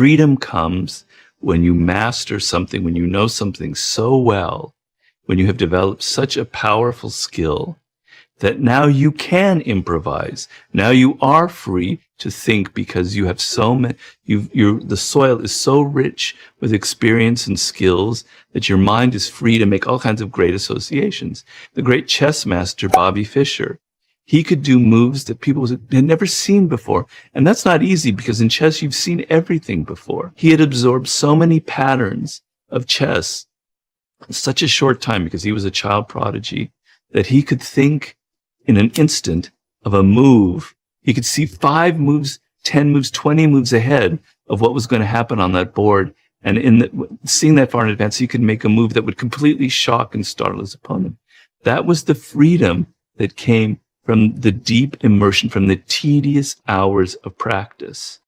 freedom comes when you master something, when you know something so well, when you have developed such a powerful skill that now you can improvise. Now you are free to think because you have so many, the soil is so rich with experience and skills that your mind is free to make all kinds of great associations. The great chess master, Bobby Fischer, he could do moves that people had never seen before. And that's not easy because in chess, you've seen everything before. He had absorbed so many patterns of chess in such a short time because he was a child prodigy that he could think in an instant of a move. He could see 5 moves, 10 moves, 20 moves ahead of what was going to happen on that board. And seeing that far in advance, he could make a move that would completely shock and startle his opponent. That was the freedom that came from the deep immersion, from the tedious hours of practice.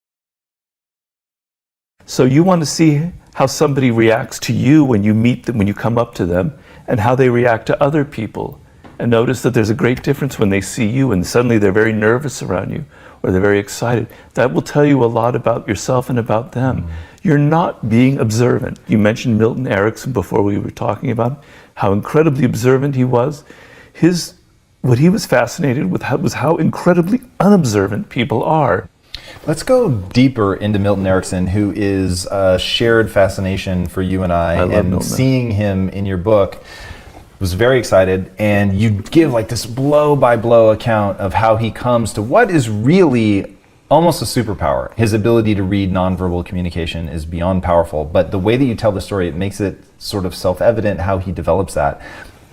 So you want to see how somebody reacts to you when you meet them, when you come up to them, and how they react to other people. And notice that there's a great difference when they see you and suddenly they're very nervous around you or they're very excited. That will tell you a lot about yourself and about them. You're not being observant. You mentioned Milton Erickson before we were talking about how incredibly observant he was. What he was fascinated with was how incredibly unobservant people are. Let's go deeper into Milton Erickson, who is a shared fascination for you and I and Milton. Seeing him in your book, was very excited, and you give like this blow-by-blow account of how he comes to what is really almost a superpower. His ability to read nonverbal communication is beyond powerful, but the way that you tell the story, it makes it sort of self-evident how he develops that.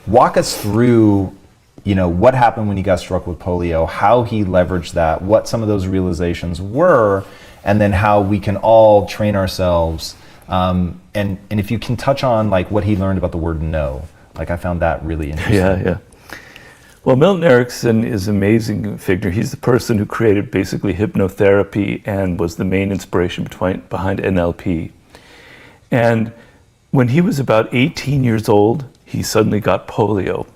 Walk us through, what happened when he got struck with polio, how he leveraged that, what some of those realizations were, and then how we can all train ourselves. And if you can touch on like what he learned about the word no. Like I found that really interesting. Yeah. Well, Milton Erickson is an amazing figure. He's the person who created basically hypnotherapy and was the main inspiration behind NLP. And when he was about 18 years old, he suddenly got polio.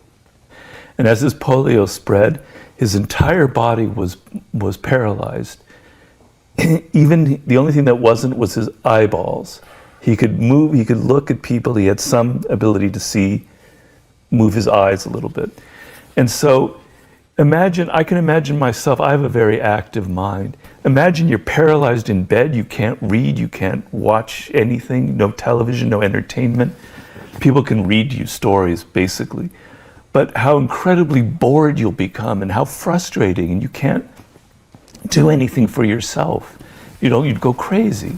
And as his polio spread, his entire body was paralyzed. Even the only thing that wasn't was his eyeballs. He could move, he could look at people, he had some ability to see, move his eyes a little bit. And so I can imagine myself, I have a very active mind. Imagine you're paralyzed in bed, you can't read, you can't watch anything, no television, no entertainment. People can read you stories, basically. But how incredibly bored you'll become and how frustrating, and you can't do anything for yourself. You'd go crazy.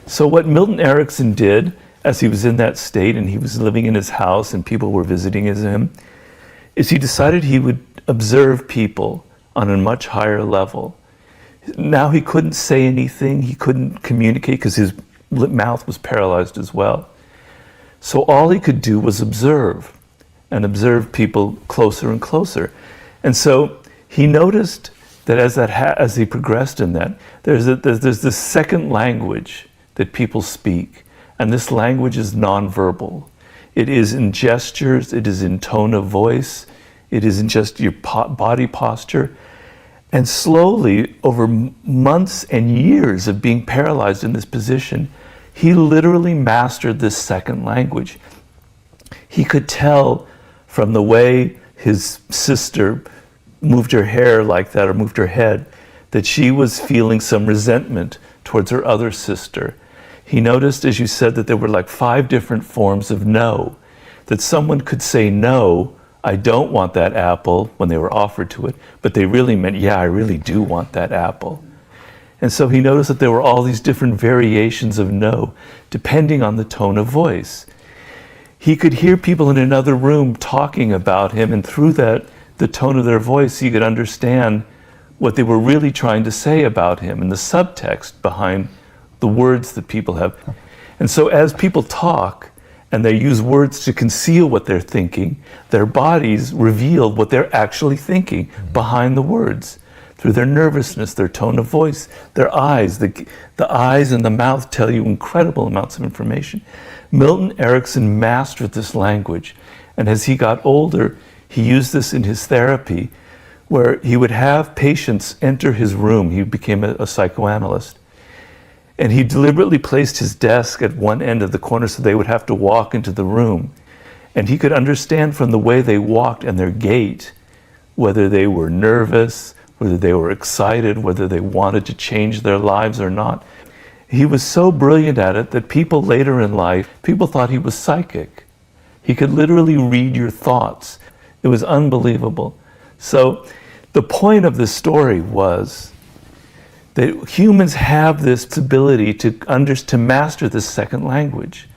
So what Milton Erickson did, as he was in that state and he was living in his house and people were visiting him, is he decided he would observe people on a much higher level. Now he couldn't say anything, he couldn't communicate because his mouth was paralyzed as well. So all he could do was observe and observe people closer and closer. And so he noticed that as he progressed in that, there's this second language that people speak. And this language is nonverbal. It is in gestures, it is in tone of voice, it is in just your body posture. And slowly, over months and years of being paralyzed in this position, he literally mastered this second language. He could tell from the way his sister moved her hair like that or moved her head that she was feeling some resentment towards her other sister. He noticed, as you said, that there were like 5 different forms of no. That someone could say, no, I don't want that apple when they were offered to it, but they really meant, yeah, I really do want that apple. And so he noticed that there were all these different variations of no, depending on the tone of voice. He could hear people in another room talking about him, and through that, the tone of their voice, he could understand what they were really trying to say about him and the subtext behind the words that people have. And so as people talk and they use words to conceal what they're thinking, their bodies reveal what they're actually thinking behind the words through their nervousness, their tone of voice, their eyes. The eyes and the mouth tell you incredible amounts of information. Milton Erickson mastered this language, and as he got older, he used this in his therapy, where he would have patients enter his room. He became a psychoanalyst. And he deliberately placed his desk at one end of the corner so they would have to walk into the room. And he could understand from the way they walked and their gait, whether they were nervous, whether they were excited, whether they wanted to change their lives or not. He was so brilliant at it that people later in life, people thought he was psychic. He could literally read your thoughts. It was unbelievable. So the point of this story was that humans have this ability to master this second language.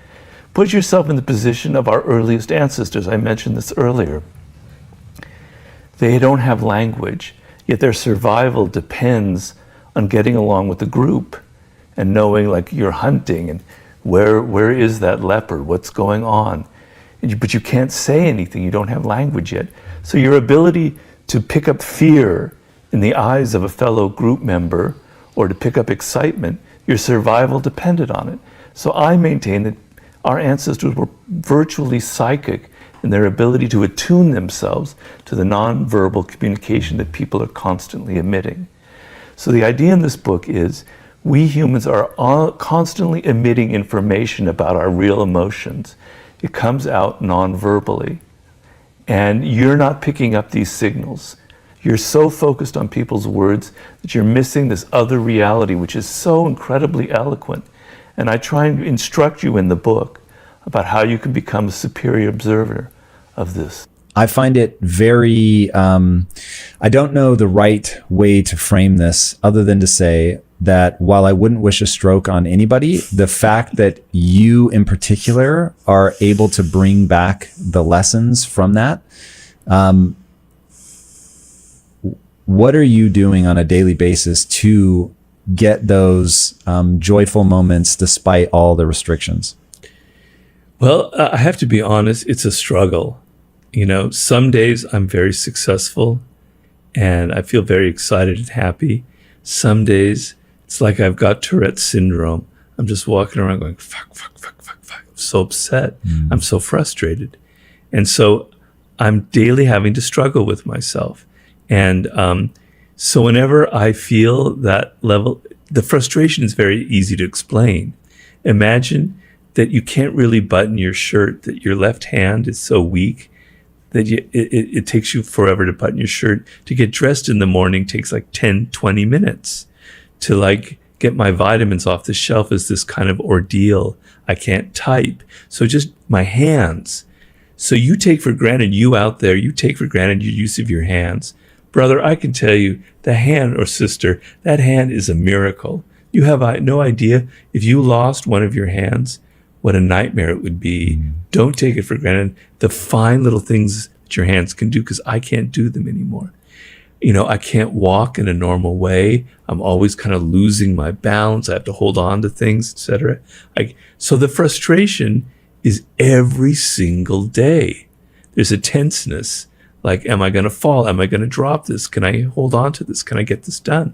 Put yourself in the position of our earliest ancestors. I mentioned this earlier. They don't have language, yet their survival depends on getting along with the group and knowing, like, you're hunting and where is that leopard, what's going on. But you can't say anything, you don't have language yet. So your ability to pick up fear in the eyes of a fellow group member or to pick up excitement, your survival depended on it. So I maintain that our ancestors were virtually psychic in their ability to attune themselves to the nonverbal communication that people are constantly emitting. So the idea in this book is we humans are constantly emitting information about our real emotions. It comes out non-verbally. And you're not picking up these signals. You're so focused on people's words that you're missing this other reality, which is so incredibly eloquent. And I try and instruct you in the book about how you can become a superior observer of this. I find it very, I don't know the right way to frame this other than to say that while I wouldn't wish a stroke on anybody, the fact that you in particular are able to bring back the lessons from that, what are you doing on a daily basis to get those joyful moments despite all the restrictions? Well, I have to be honest, it's a struggle. You know, some days I'm very successful and I feel very excited and happy. Some days it's like I've got Tourette's syndrome. I'm just walking around going, fuck, fuck, fuck, fuck, fuck. I'm so upset. I'm so frustrated. And so I'm daily having to struggle with myself. And so whenever I feel that level, the frustration is very easy to explain. Imagine that you can't really button your shirt, that your left hand is so weak that it takes you forever to button your shirt. To get dressed in the morning takes like 10, 20 minutes. To like get my vitamins off the shelf is this kind of ordeal. I can't type. So just my hands. So you take for granted, you out there, you take for granted your use of your hands. Brother, I can tell you, the hand, or sister, that hand is a miracle. You have no idea if you lost one of your hands, what a nightmare it would be. Don't take it for granted. The fine little things that your hands can do, because I can't do them anymore. You know, I can't walk in a normal way. I'm always kind of losing my balance. I have to hold on to things, etc. So the frustration is every single day. There's a tenseness. Like, am I going to fall? Am I going to drop this? Can I hold on to this? Can I get this done?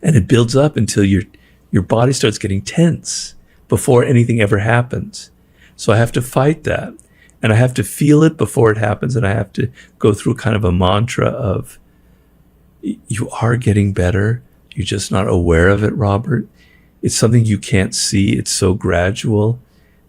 And it builds up until your body starts getting tense before anything ever happens. So I have to fight that. And I have to feel it before it happens. And I have to go through kind of a mantra of, you are getting better. You're just not aware of it, Robert. It's something you can't see. It's so gradual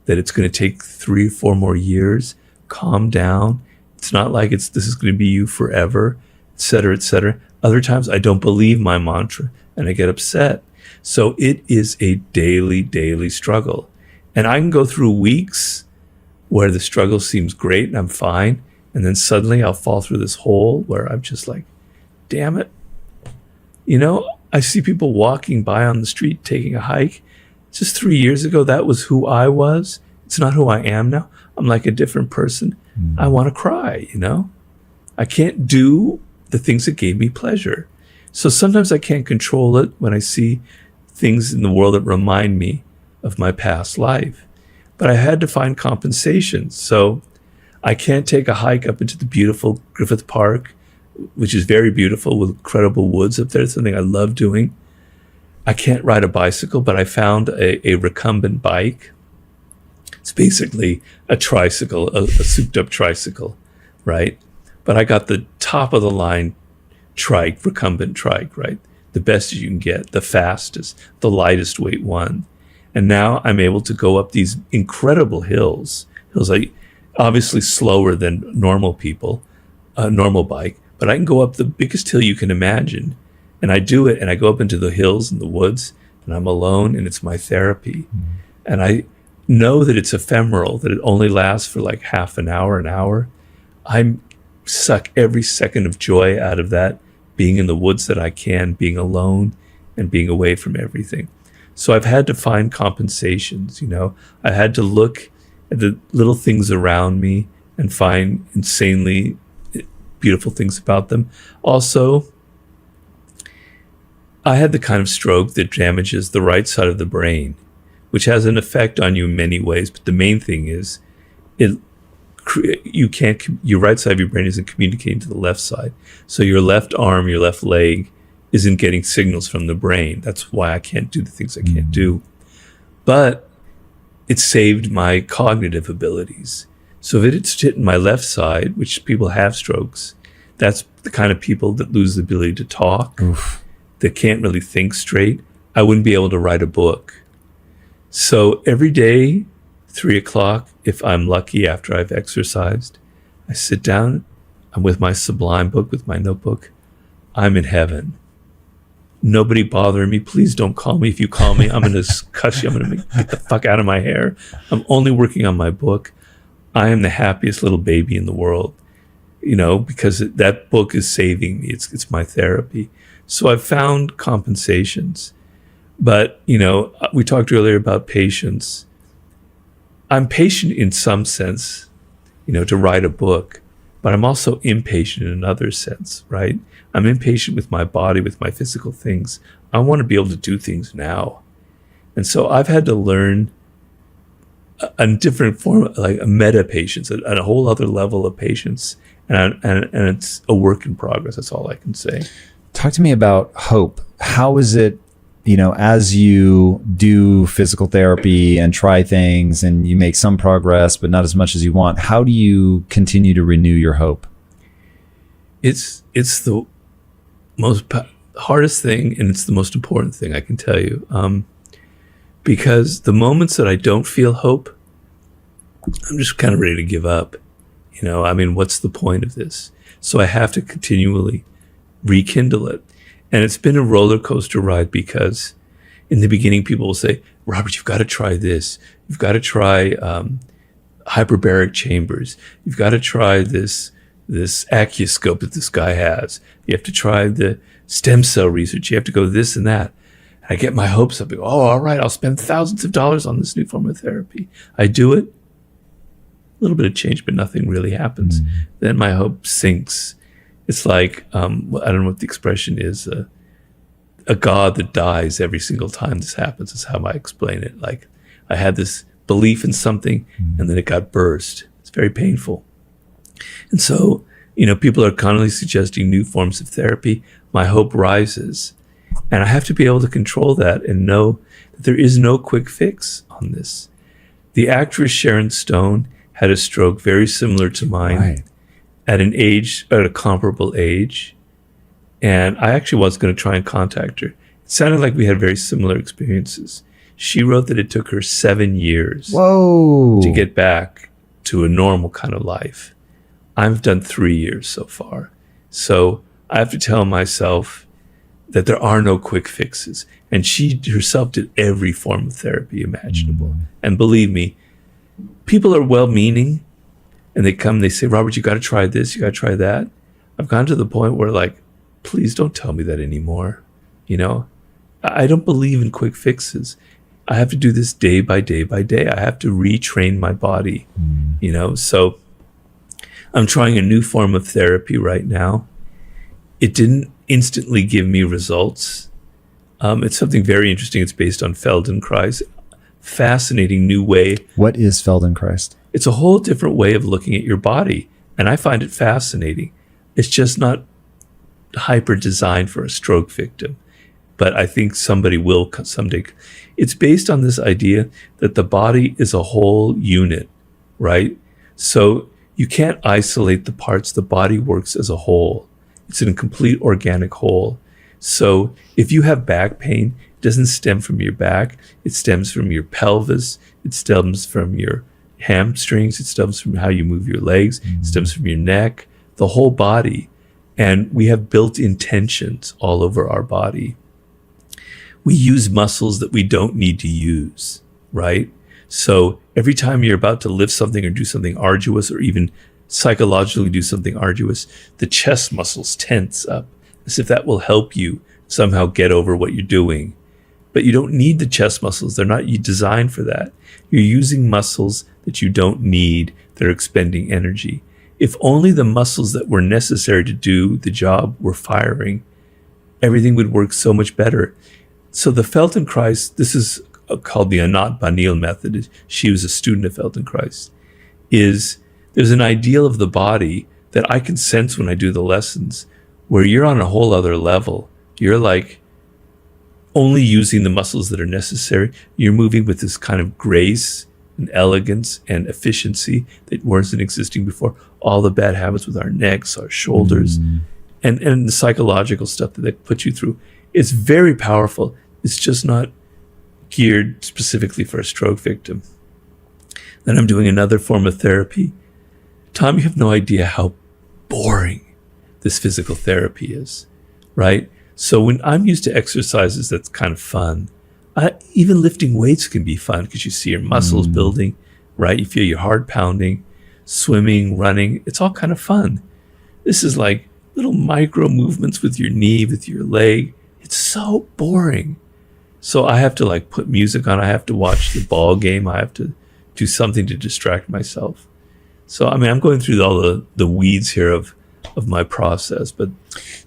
that it's going to take 3 or 4 more years. Calm down. It's not like this is going to be you forever, et cetera, et cetera. Other times I don't believe my mantra and I get upset. So it is a daily struggle. And I can go through weeks where the struggle seems great and I'm fine. And then suddenly I'll fall through this hole where I'm just like, damn it. You know, I see people walking by on the street taking a hike. Just 3 years ago, that was who I was. It's not who I am now. I'm like a different person. I want to cry, you know? I can't do the things that gave me pleasure. So sometimes I can't control it when I see things in the world that remind me of my past life. But I had to find compensation. So I can't take a hike up into the beautiful Griffith Park, which is very beautiful with incredible woods up there. It's something I love doing. I can't ride a bicycle, but I found a recumbent bike. It's basically a tricycle, a souped up tricycle, right? But I got the top of the line trike, recumbent trike, right? the best you can get, the fastest, the lightest weight one. And now I'm able to go up these incredible hills like obviously slower than normal people, a normal bike, but I can go up the biggest hill you can imagine. And I do it, and I go up into the hills and the woods, and I'm alone, and it's my therapy. And I know that it's ephemeral, that it only lasts for like half an hour. I suck every second of joy out of that, being in the woods that I can, being alone and being away from everything. So I've had to find compensations, I had to look at the little things around me and find insanely beautiful things about them. Also, I had the kind of stroke that damages the right side of the brain, which has an effect on you in many ways. But the main thing is, your right side of your brain isn't communicating to the left side. So your left arm, your left leg isn't getting signals from the brain. That's why I can't do the things I can't do. But it saved my cognitive abilities. So if it's hitting my left side, which people have strokes, that's the kind of people that lose the ability to talk, that can't really think straight. I wouldn't be able to write a book. So every day, 3:00, if I'm lucky after I've exercised, I sit down, I'm with my Sublime book, with my notebook. I'm in heaven. Nobody bothering me. Please don't call me. If you call me, I'm going to cuss you. I'm going to get the fuck out of my hair. I'm only working on my book. I am the happiest little baby in the world, because that book is saving me. It's my therapy. So I've found compensations. But, we talked earlier about patience. I'm patient in some sense, to write a book, but I'm also impatient in another sense, right? I'm impatient with my body, with my physical things. I want to be able to do things now. And so I've had to learn a different form, like a meta patience, a whole other level of patience. And it's a work in progress. That's all I can say. Talk to me about hope. How is it, as you do physical therapy and try things and you make some progress, but not as much as you want, how do you continue to renew your hope? It's the most hardest thing, and it's the most important thing, I can tell you. Because the moments that I don't feel hope, I'm just kind of ready to give up. What's the point of this? So I have to continually rekindle it. And it's been a roller coaster ride, because in the beginning, people will say, Robert, you've got to try this. You've got to try hyperbaric chambers. You've got to try this acuoscope that this guy has. You have to try the stem cell research. You have to go this and that. I get my hopes up. I go, all right, I'll spend thousands of dollars on this new form of therapy. I do it. A little bit of change, but nothing really happens. Then my hope sinks. It's like, I don't know what the expression is, a god that dies every single time this happens is how I explain it. Like, I had this belief in something, and then it got burst. It's very painful. And so, people are constantly suggesting new forms of therapy. My hope rises. And I have to be able to control that and know that there is no quick fix on this. The actress Sharon Stone had a stroke very similar to mine at a comparable age. And I actually was going to try and contact her. It sounded like we had very similar experiences. She wrote that it took her 7 years to get back to a normal kind of life. I've done 3 years so far. So I have to tell myself that there are no quick fixes. And she herself did every form of therapy imaginable. And believe me, people are well-meaning, and they say, Robert, you got to try this, you got to try that. I've gone to the point where, like, please don't tell me that anymore. I don't believe in quick fixes. I have to do this day by day by day. I have to retrain my body, So I'm trying a new form of therapy right now. It didn't instantly give me results. It's something very interesting. It's based on Feldenkrais. Fascinating new way. What is Feldenkrais? It's a whole different way of looking at your body, and I find it fascinating. It's just not hyper designed for a stroke victim, but I think somebody will someday. It's based on this idea that the body is a whole unit, right? So you can't isolate the parts. The body works as a whole. It's in a complete organic whole. So if you have back pain, it doesn't stem from your back. It stems from your pelvis. It stems from your hamstrings. It stems from how you move your legs. It stems from your neck, the whole body. And we have built-in tensions all over our body. We use muscles that we don't need to use, right? So every time you're about to lift something or do something arduous, or even psychologically do something arduous, the chest muscles tense up as if that will help you somehow get over what you're doing. But you don't need the chest muscles. They're not designed for that. You're using muscles that you don't need that are expending energy. If only the muscles that were necessary to do the job were firing, everything would work so much better. So the Feldenkrais, this is called the Anat Banil method. She was a student of Feldenkrais. There's an ideal of the body that I can sense when I do the lessons, where you're on a whole other level. You're like only using the muscles that are necessary. You're moving with this kind of grace and elegance and efficiency that wasn't existing before. All the bad habits with our necks, our shoulders, and the psychological stuff that they put you through. It's very powerful. It's just not geared specifically for a stroke victim. Then I'm doing another form of therapy. Tom, you have no idea how boring this physical therapy is, right? So when I'm used to exercises that's kind of fun, even lifting weights can be fun because you see your muscles building, right? You feel your heart pounding, swimming, running. It's all kind of fun. This is like little micro movements with your knee, with your leg. It's so boring. So I have to like put music on. I have to watch the ball game. I have to do something to distract myself. So, I mean, I'm going through all the weeds here of my process, but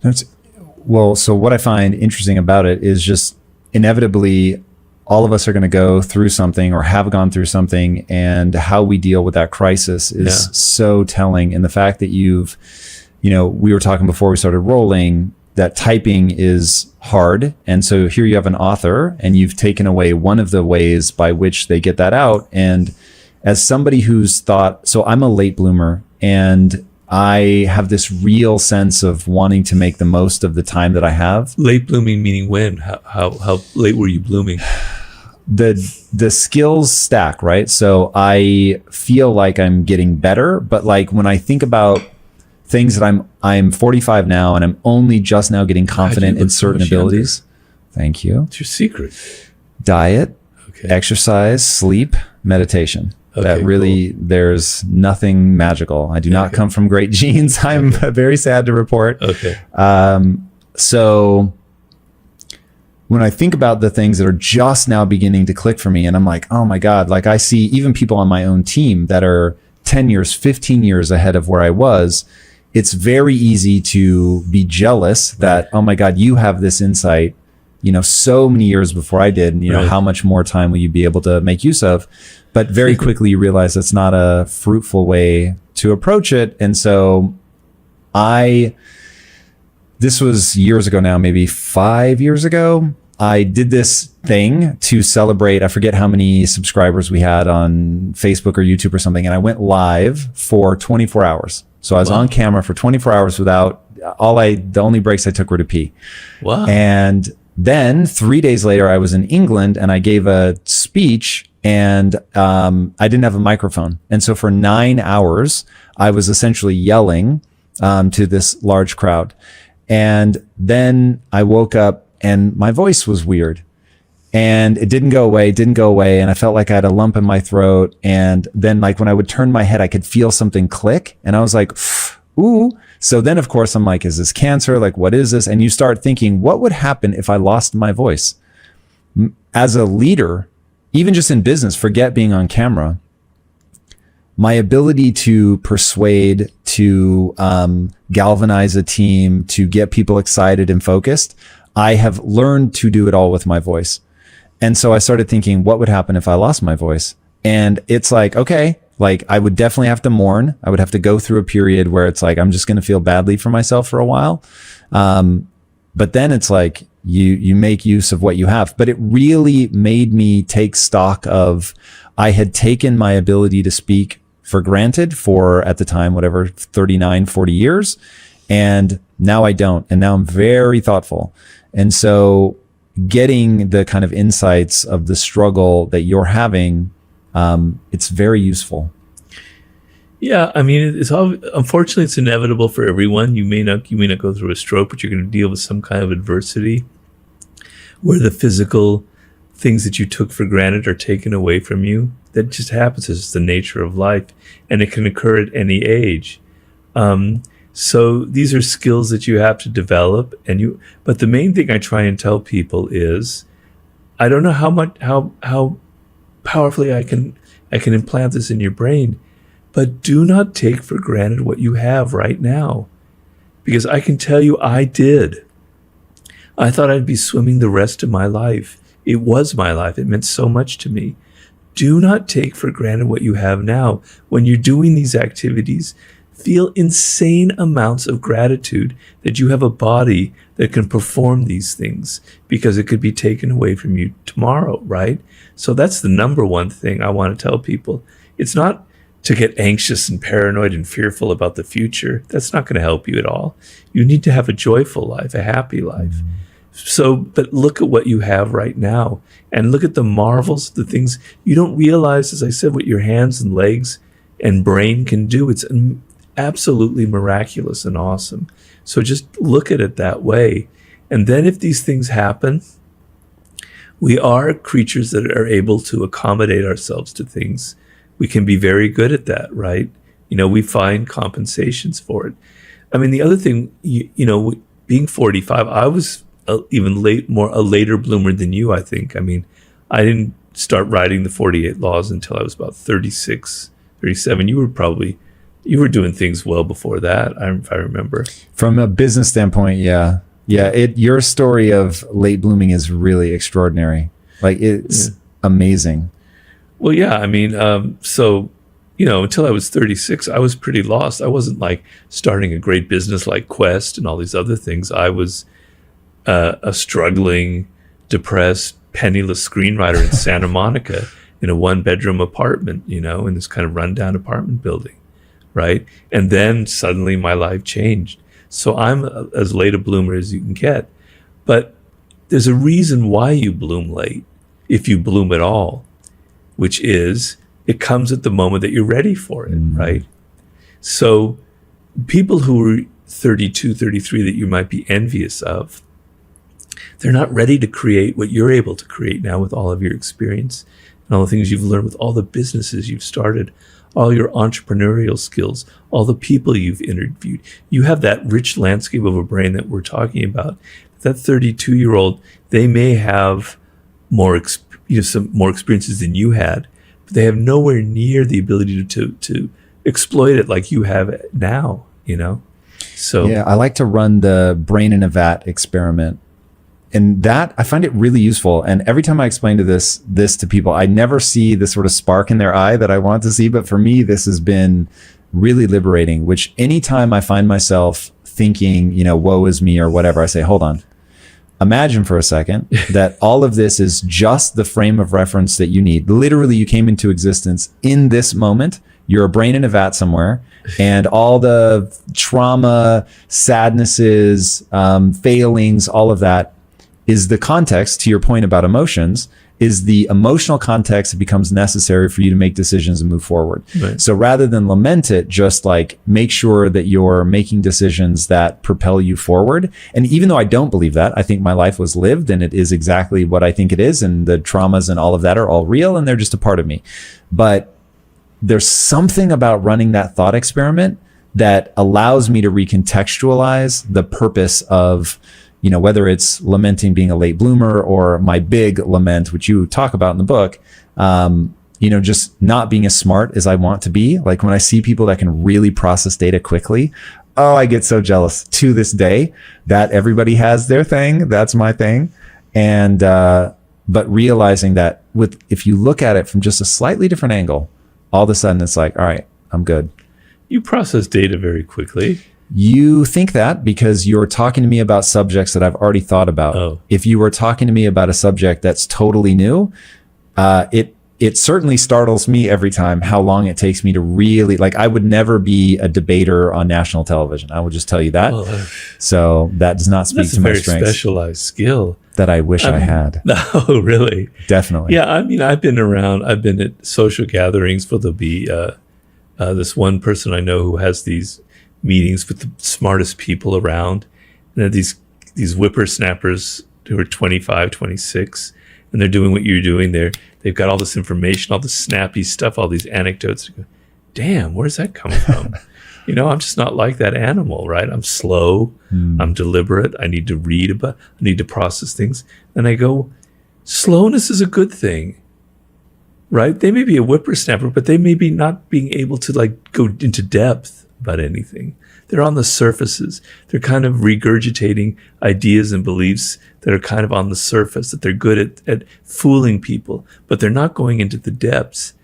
so what I find interesting about it is just inevitably all of us are going to go through something or have gone through something, and how we deal with that crisis is so telling. And the fact that we were talking before we started rolling, that typing is hard. And so here you have an author and you've taken away one of the ways by which they get that out. And as somebody who's thought, so I'm a late bloomer, and I have this real sense of wanting to make the most of the time that I have. Late blooming meaning when? How late were you blooming? The skills stack, right? So I feel like I'm getting better, but like when I think about things that I'm 45 now and I'm only just now getting confident in certain abilities. Thank you. What's your secret? Diet, exercise, sleep, meditation. That really, there's nothing magical. I do not come from great genes. I'm very sad to report. So when I think about the things that are just now beginning to click for me, and I'm like, oh my God, like I see even people on my own team that are 10 years, 15 years ahead of where I was. It's very easy to be jealous that, oh my God, you have this insight, so many years before I did, and how much more time will you be able to make use of? But very quickly you realize that's not a fruitful way to approach it. And so this was years ago now, maybe 5 years ago, I did this thing to celebrate, I forget how many subscribers we had on Facebook or YouTube or something. And I went live for 24 hours. So I was on camera for 24 hours without the only breaks I took were to pee. Wow. And then 3 days later, I was in England and I gave a speech, and I didn't have a microphone. And so for 9 hours, I was essentially yelling to this large crowd. And then I woke up and my voice was weird. And it didn't go away. And I felt like I had a lump in my throat. And then like when I would turn my head, I could feel something click. And I was like, ooh. So then of course I'm like, is this cancer? Like, what is this? And you start thinking, what would happen if I lost my voice? As a leader, even just in business, forget being on camera, my ability to persuade, to galvanize a team, to get people excited and focused, I have learned to do it all with my voice. And so I started thinking, what would happen if I lost my voice? And it's like, okay, like I would definitely have to mourn. I would have to go through a period where it's like, I'm just going to feel badly for myself for a while. But then it's like, you make use of what you have. But it really made me take stock of, I had taken my ability to speak for granted for, at the time, whatever, 39, 40 years. And now I don't. And now I'm very thoughtful. And so getting the kind of insights of the struggle that you're having, it's very useful. Yeah, I mean, unfortunately it's inevitable for everyone. You may not go through a stroke, but you're going to deal with some kind of adversity where the physical things that you took for granted are taken away from you. That just happens. It's the nature of life, and it can occur at any age. So these are skills that you have to develop, but the main thing I try and tell people is, I don't know how powerfully I can implant this in your brain, but do not take for granted what you have right now. Because I can tell you I did. I thought I'd be swimming the rest of my life. It was my life. It meant so much to me. Do not take for granted what you have now. When you're doing these activities, feel insane amounts of gratitude that you have a body that can perform these things, because it could be taken away from you tomorrow, right? So that's the number one thing I want to tell people. It's not to get anxious and paranoid and fearful about the future. That's not going to help you at all. You need to have a joyful life, a happy life. So, but look at what you have right now, and look at the marvels, the things you don't realize, as I said, what your hands and legs and brain can do. It's absolutely miraculous and awesome. So just look at it that way. And then if these things happen, we are creatures that are able to accommodate ourselves to things. We can be very good at that, right? We find compensations for it. I mean, the other thing, being 45, I was a later bloomer than you, I think. I mean, I didn't start writing the 48 Laws until I was about 36, 37. You were doing things well before that, if I remember. From a business standpoint, yeah. Your story of late blooming is really extraordinary. Like, it's amazing. Well, yeah, I mean, until I was 36, I was pretty lost. I wasn't like starting a great business like Quest and all these other things. I was a struggling, depressed, penniless screenwriter in Santa Monica in a one-bedroom apartment, in this kind of rundown apartment building, right? And then suddenly my life changed. So I'm as late a bloomer as you can get. But there's a reason why you bloom late, if you bloom at all, which is it comes at the moment that you're ready for it, right? So people who are 32, 33 that you might be envious of, they're not ready to create what you're able to create now with all of your experience and all the things you've learned, with all the businesses you've started, all your entrepreneurial skills, all the people you've interviewed. You have that rich landscape of a brain that we're talking about. That 32-year-old, they may have some more experiences than you had, but they have nowhere near the ability to exploit it like you have now, So yeah, I like to run the brain in a vat experiment. And that, I find it really useful. And every time I explain this to people, I never see the sort of spark in their eye that I want to see. But for me, this has been really liberating, which anytime I find myself thinking, woe is me or whatever, I say, hold on. Imagine for a second that all of this is just the frame of reference that you need. Literally, you came into existence in this moment. You're a brain in a vat somewhere, and all the trauma, sadnesses, failings, all of that is the context, to your point about emotions, is the emotional context that becomes necessary for you to make decisions and move forward. Right. So rather than lament it, just like make sure that you're making decisions that propel you forward. And even though I don't believe that, I think my life was lived and it is exactly what I think it is. And the traumas and all of that are all real and they're just a part of me. But there's something about running that thought experiment that allows me to recontextualize the purpose of, whether it's lamenting being a late bloomer or my big lament, which you talk about in the book, just not being as smart as I want to be. Like when I see people that can really process data quickly, I get so jealous to this day that everybody has their thing. That's my thing. And, but realizing that if you look at it from just a slightly different angle, all of a sudden it's like, all right, I'm good. You process data very quickly. You think that because you're talking to me about subjects that I've already thought about. Oh. If you were talking to me about a subject that's totally new, it it certainly startles me every time how long it takes me to really, like, I would never be a debater on national television. I will just tell you that. Well, So that does not speak that's to a my very strengths specialized skill. that I wish I had. Oh, really? Definitely. Yeah, I mean, I've been at social gatherings where there'll be this one person I know who has these meetings with the smartest people around. And they're these whippersnappers who are 25, 26, and they're doing what you're doing. They've got all this information, all this snappy stuff, all these anecdotes. You go, damn, where's that come from? I'm just not like that animal, right? I'm slow. I'm deliberate. I need to read about, I need to process things. And I go, slowness is a good thing, right? They may be a whippersnapper, but they may be not being able to like go into depth about anything. They're on the surfaces. They're kind of regurgitating ideas and beliefs that are kind of on the surface, that they're good at fooling people, but they're not going into the depths.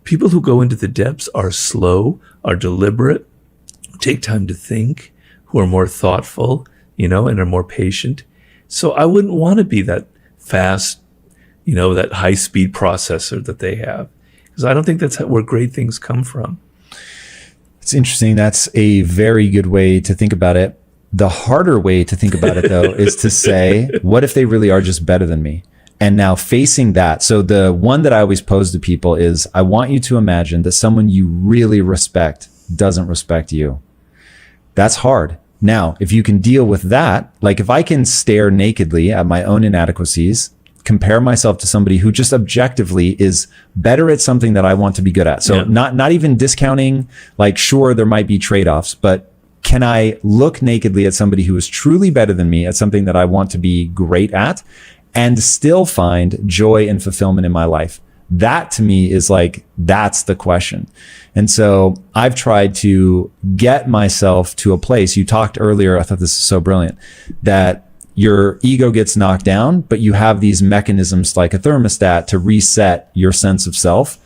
People who go into the depths are slow, are deliberate, take time to think, who are more thoughtful, and are more patient. So I wouldn't want to be that fast, that high-speed processor that they have, because I don't think that's where great things come from. It's interesting. That's a very good way to think about it. The harder way to think about it, though, is to say, what if they really are just better than me? And now facing that. So the one that I always pose to people is, I want you to imagine that someone you really respect doesn't respect you. That's hard. Now, if you can deal with that, like if I can stare nakedly at my own inadequacies, compare myself to somebody who just objectively is better at something that I want to be good at. So not even discounting, like, sure, there might be trade-offs, but can I look nakedly at somebody who is truly better than me at something that I want to be great at and still find joy and fulfillment in my life? That to me is like, that's the question. And so I've tried to get myself to a place. You talked earlier, I thought this is so brilliant, that your ego gets knocked down, but you have these mechanisms like a thermostat to reset your sense of self.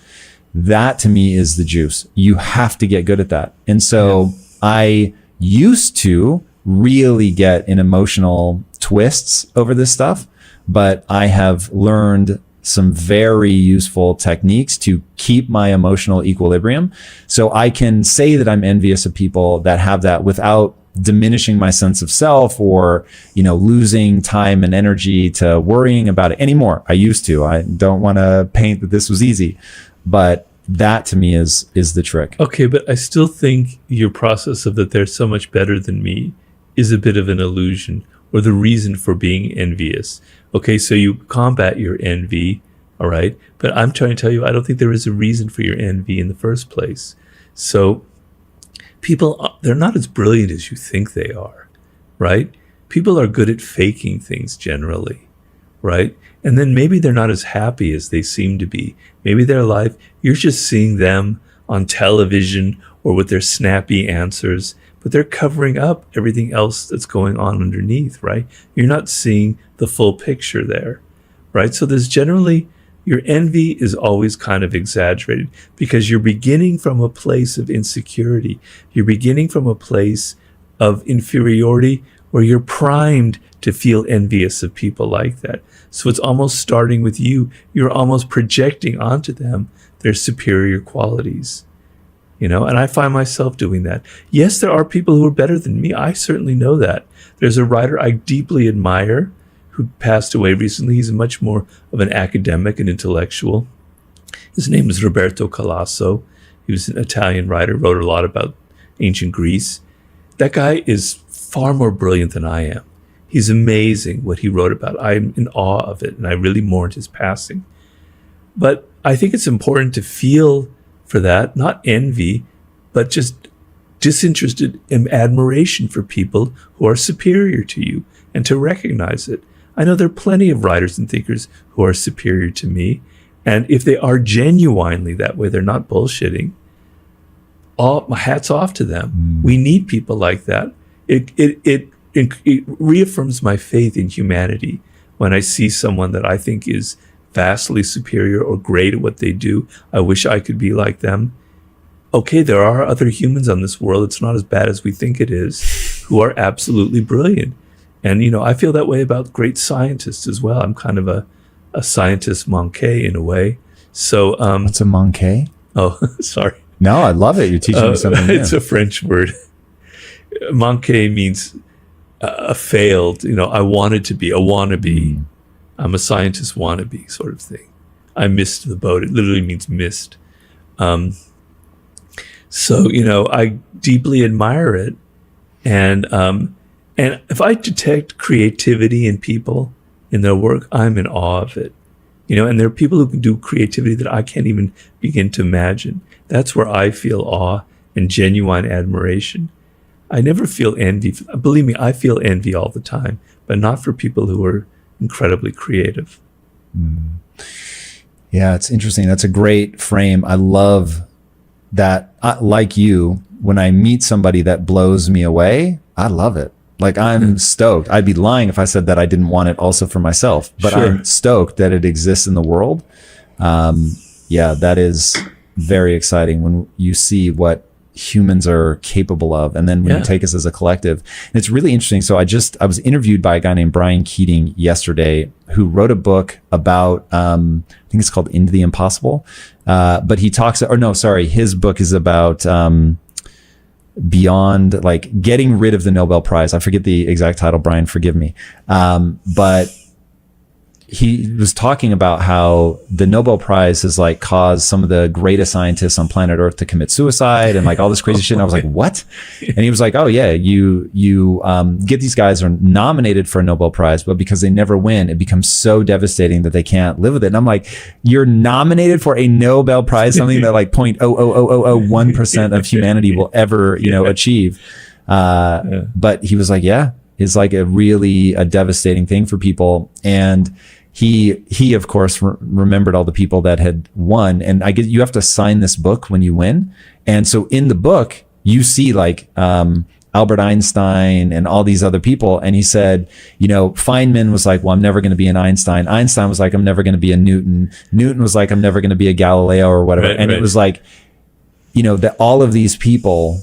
That to me is the juice. You have to get good at that. And so I used to really get in emotional twists over this stuff, but I have learned some very useful techniques to keep my emotional equilibrium. So I can say that I'm envious of people that have that without diminishing my sense of self or, losing time and energy to worrying about it anymore. I used to. I don't want to paint that this was easy, but that to me is the trick. Okay, but I still think your process of that they're so much better than me is a bit of an illusion or the reason for being envious. Okay, so you combat your envy, all right? But I'm trying to tell you, I don't think there is a reason for your envy in the first place. So people, they're not as brilliant as you think they are, right? People are good at faking things generally, right? And then maybe they're not as happy as they seem to be. Maybe their life, you're just seeing them on television or with their snappy answers, but they're covering up everything else that's going on underneath, right? You're not seeing the full picture there, right? So there's generally, your envy is always kind of exaggerated because you're beginning from a place of insecurity. You're beginning from a place of inferiority where you're primed to feel envious of people like that. So it's almost starting with you. You're almost projecting onto them their superior qualities. And I find myself doing that. Yes, there are people who are better than me. I certainly know that. There's a writer I deeply admire who passed away recently. He's much more of an academic and intellectual. His name is Roberto Calasso. He was an Italian writer, wrote a lot about ancient Greece. That guy is far more brilliant than I am. He's amazing what he wrote about. I'm in awe of it, and I really mourned his passing. But I think it's important to feel for that, not envy, but just disinterested admiration for people who are superior to you and to recognize it. I know there are plenty of writers and thinkers who are superior to me. And if they are genuinely that way, they're not bullshitting, hats off to them. We need people like that. It reaffirms my faith in humanity when I see someone that I think is vastly superior or great at what they do. I wish I could be like them. Okay, there are other humans on this world, it's not as bad as we think it is, who are absolutely brilliant. And, I feel that way about great scientists as well. I'm kind of a scientist manqué in a way. So, What's a manqué? oh, sorry. No, I love it. You're teaching me something new. It's a French word. Manqué means a failed, I wanted to be, a wannabe. I'm a scientist wannabe sort of thing. I missed the boat. It literally means missed. So, I deeply admire it. And if I detect creativity in people, in their work, I'm in awe of it. And there are people who can do creativity that I can't even begin to imagine. That's where I feel awe and genuine admiration. I never feel envy. Believe me, I feel envy all the time, but not for people who are incredibly creative. Yeah, it's interesting. That's a great frame. I love that. Like you, when I meet somebody that blows me away, I love it. Like, I'm stoked. I'd be lying if I said that I didn't want it also for myself, but Sure. I'm stoked that it exists in the world. Yeah, that is very exciting when you see what humans are capable of, and then when you take us as a collective. And it's really interesting. So I was interviewed by a guy named Brian Keating yesterday, who wrote a book about I think it's called Into the Impossible, but he talks, his book is about beyond, like, getting rid of the Nobel Prize. I forget the exact title, Brian, forgive me, but he was talking about how the Nobel Prize has, like, caused some of the greatest scientists on planet Earth to commit suicide and, like, all this crazy shit. And I was like, what? And he was like, oh yeah, you get these guys are nominated for a Nobel Prize, but because they never win, it becomes so devastating that they can't live with it. And I'm like, you're nominated for a Nobel Prize, something that like 0.00001% of humanity will ever, achieve. But he was like, yeah, it's like a devastating thing for people. And he of course remembered all the people that had won, and I guess you have to sign this book when you win. And so in the book you see, like, Albert Einstein and all these other people. And he said, Feynman was like, well, I'm never going to be an Einstein. Einstein was like, I'm never going to be a Newton. Newton was like, I'm never going to be a Galileo or whatever. Right. It was like, that all of these people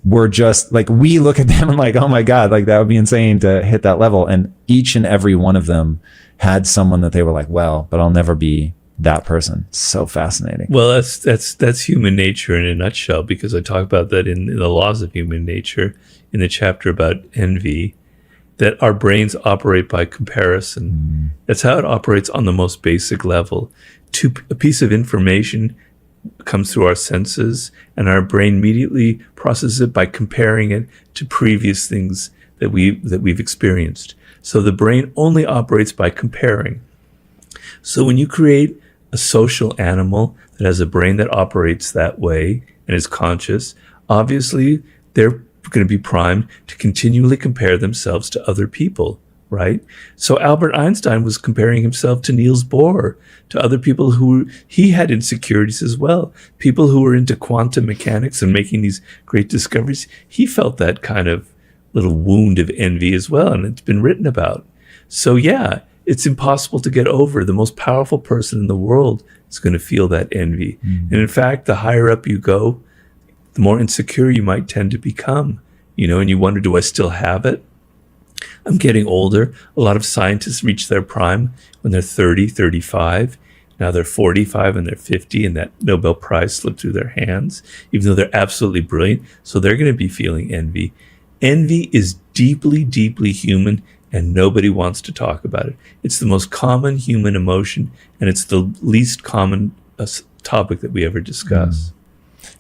were just like, we look at them and like, oh my God, like that would be insane to hit that level. And each and every one of them had someone that they were like, well, but I'll never be that person. So fascinating. Well, that's human nature in a nutshell, because I talk about that in the laws of human nature in the chapter about envy, that our brains operate by comparison. That's how it operates on the most basic level. A piece of information comes through our senses, and our brain immediately processes it by comparing it to previous things that we've experienced. So the brain only operates by comparing. So when you create a social animal that has a brain that operates that way and is conscious, obviously they're going to be primed to continually compare themselves to other people, right? So Albert Einstein was comparing himself to Niels Bohr, to other people who he had insecurities as well. People who were into quantum mechanics and making these great discoveries. He felt that kind of little wound of envy as well, and it's been written about. So yeah, it's impossible to get over. The most powerful person in the world is going to feel that envy. And in fact, the higher up you go, the more insecure you might tend to become, and you wonder, do I still have it? I'm getting older. A lot of scientists reach their prime when they're 30, 35. Now they're 45 and they're 50, and that Nobel Prize slipped through their hands, even though they're absolutely brilliant. So they're going to be feeling envy. Envy is deeply, deeply human, and nobody wants to talk about it. It's the most common human emotion, and it's the least common topic that we ever discuss.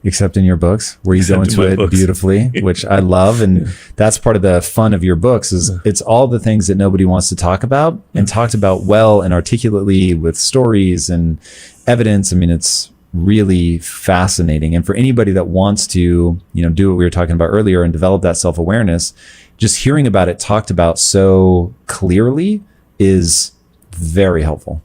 Except in your books, where you go into it beautifully, which I love. And that's part of the fun of your books, is it's all the things that nobody wants to talk about, and talked about well and articulately with stories and evidence. I mean, it's really fascinating. And for anybody that wants to, do what we were talking about earlier and develop that self-awareness, just hearing about it talked about so clearly is very helpful.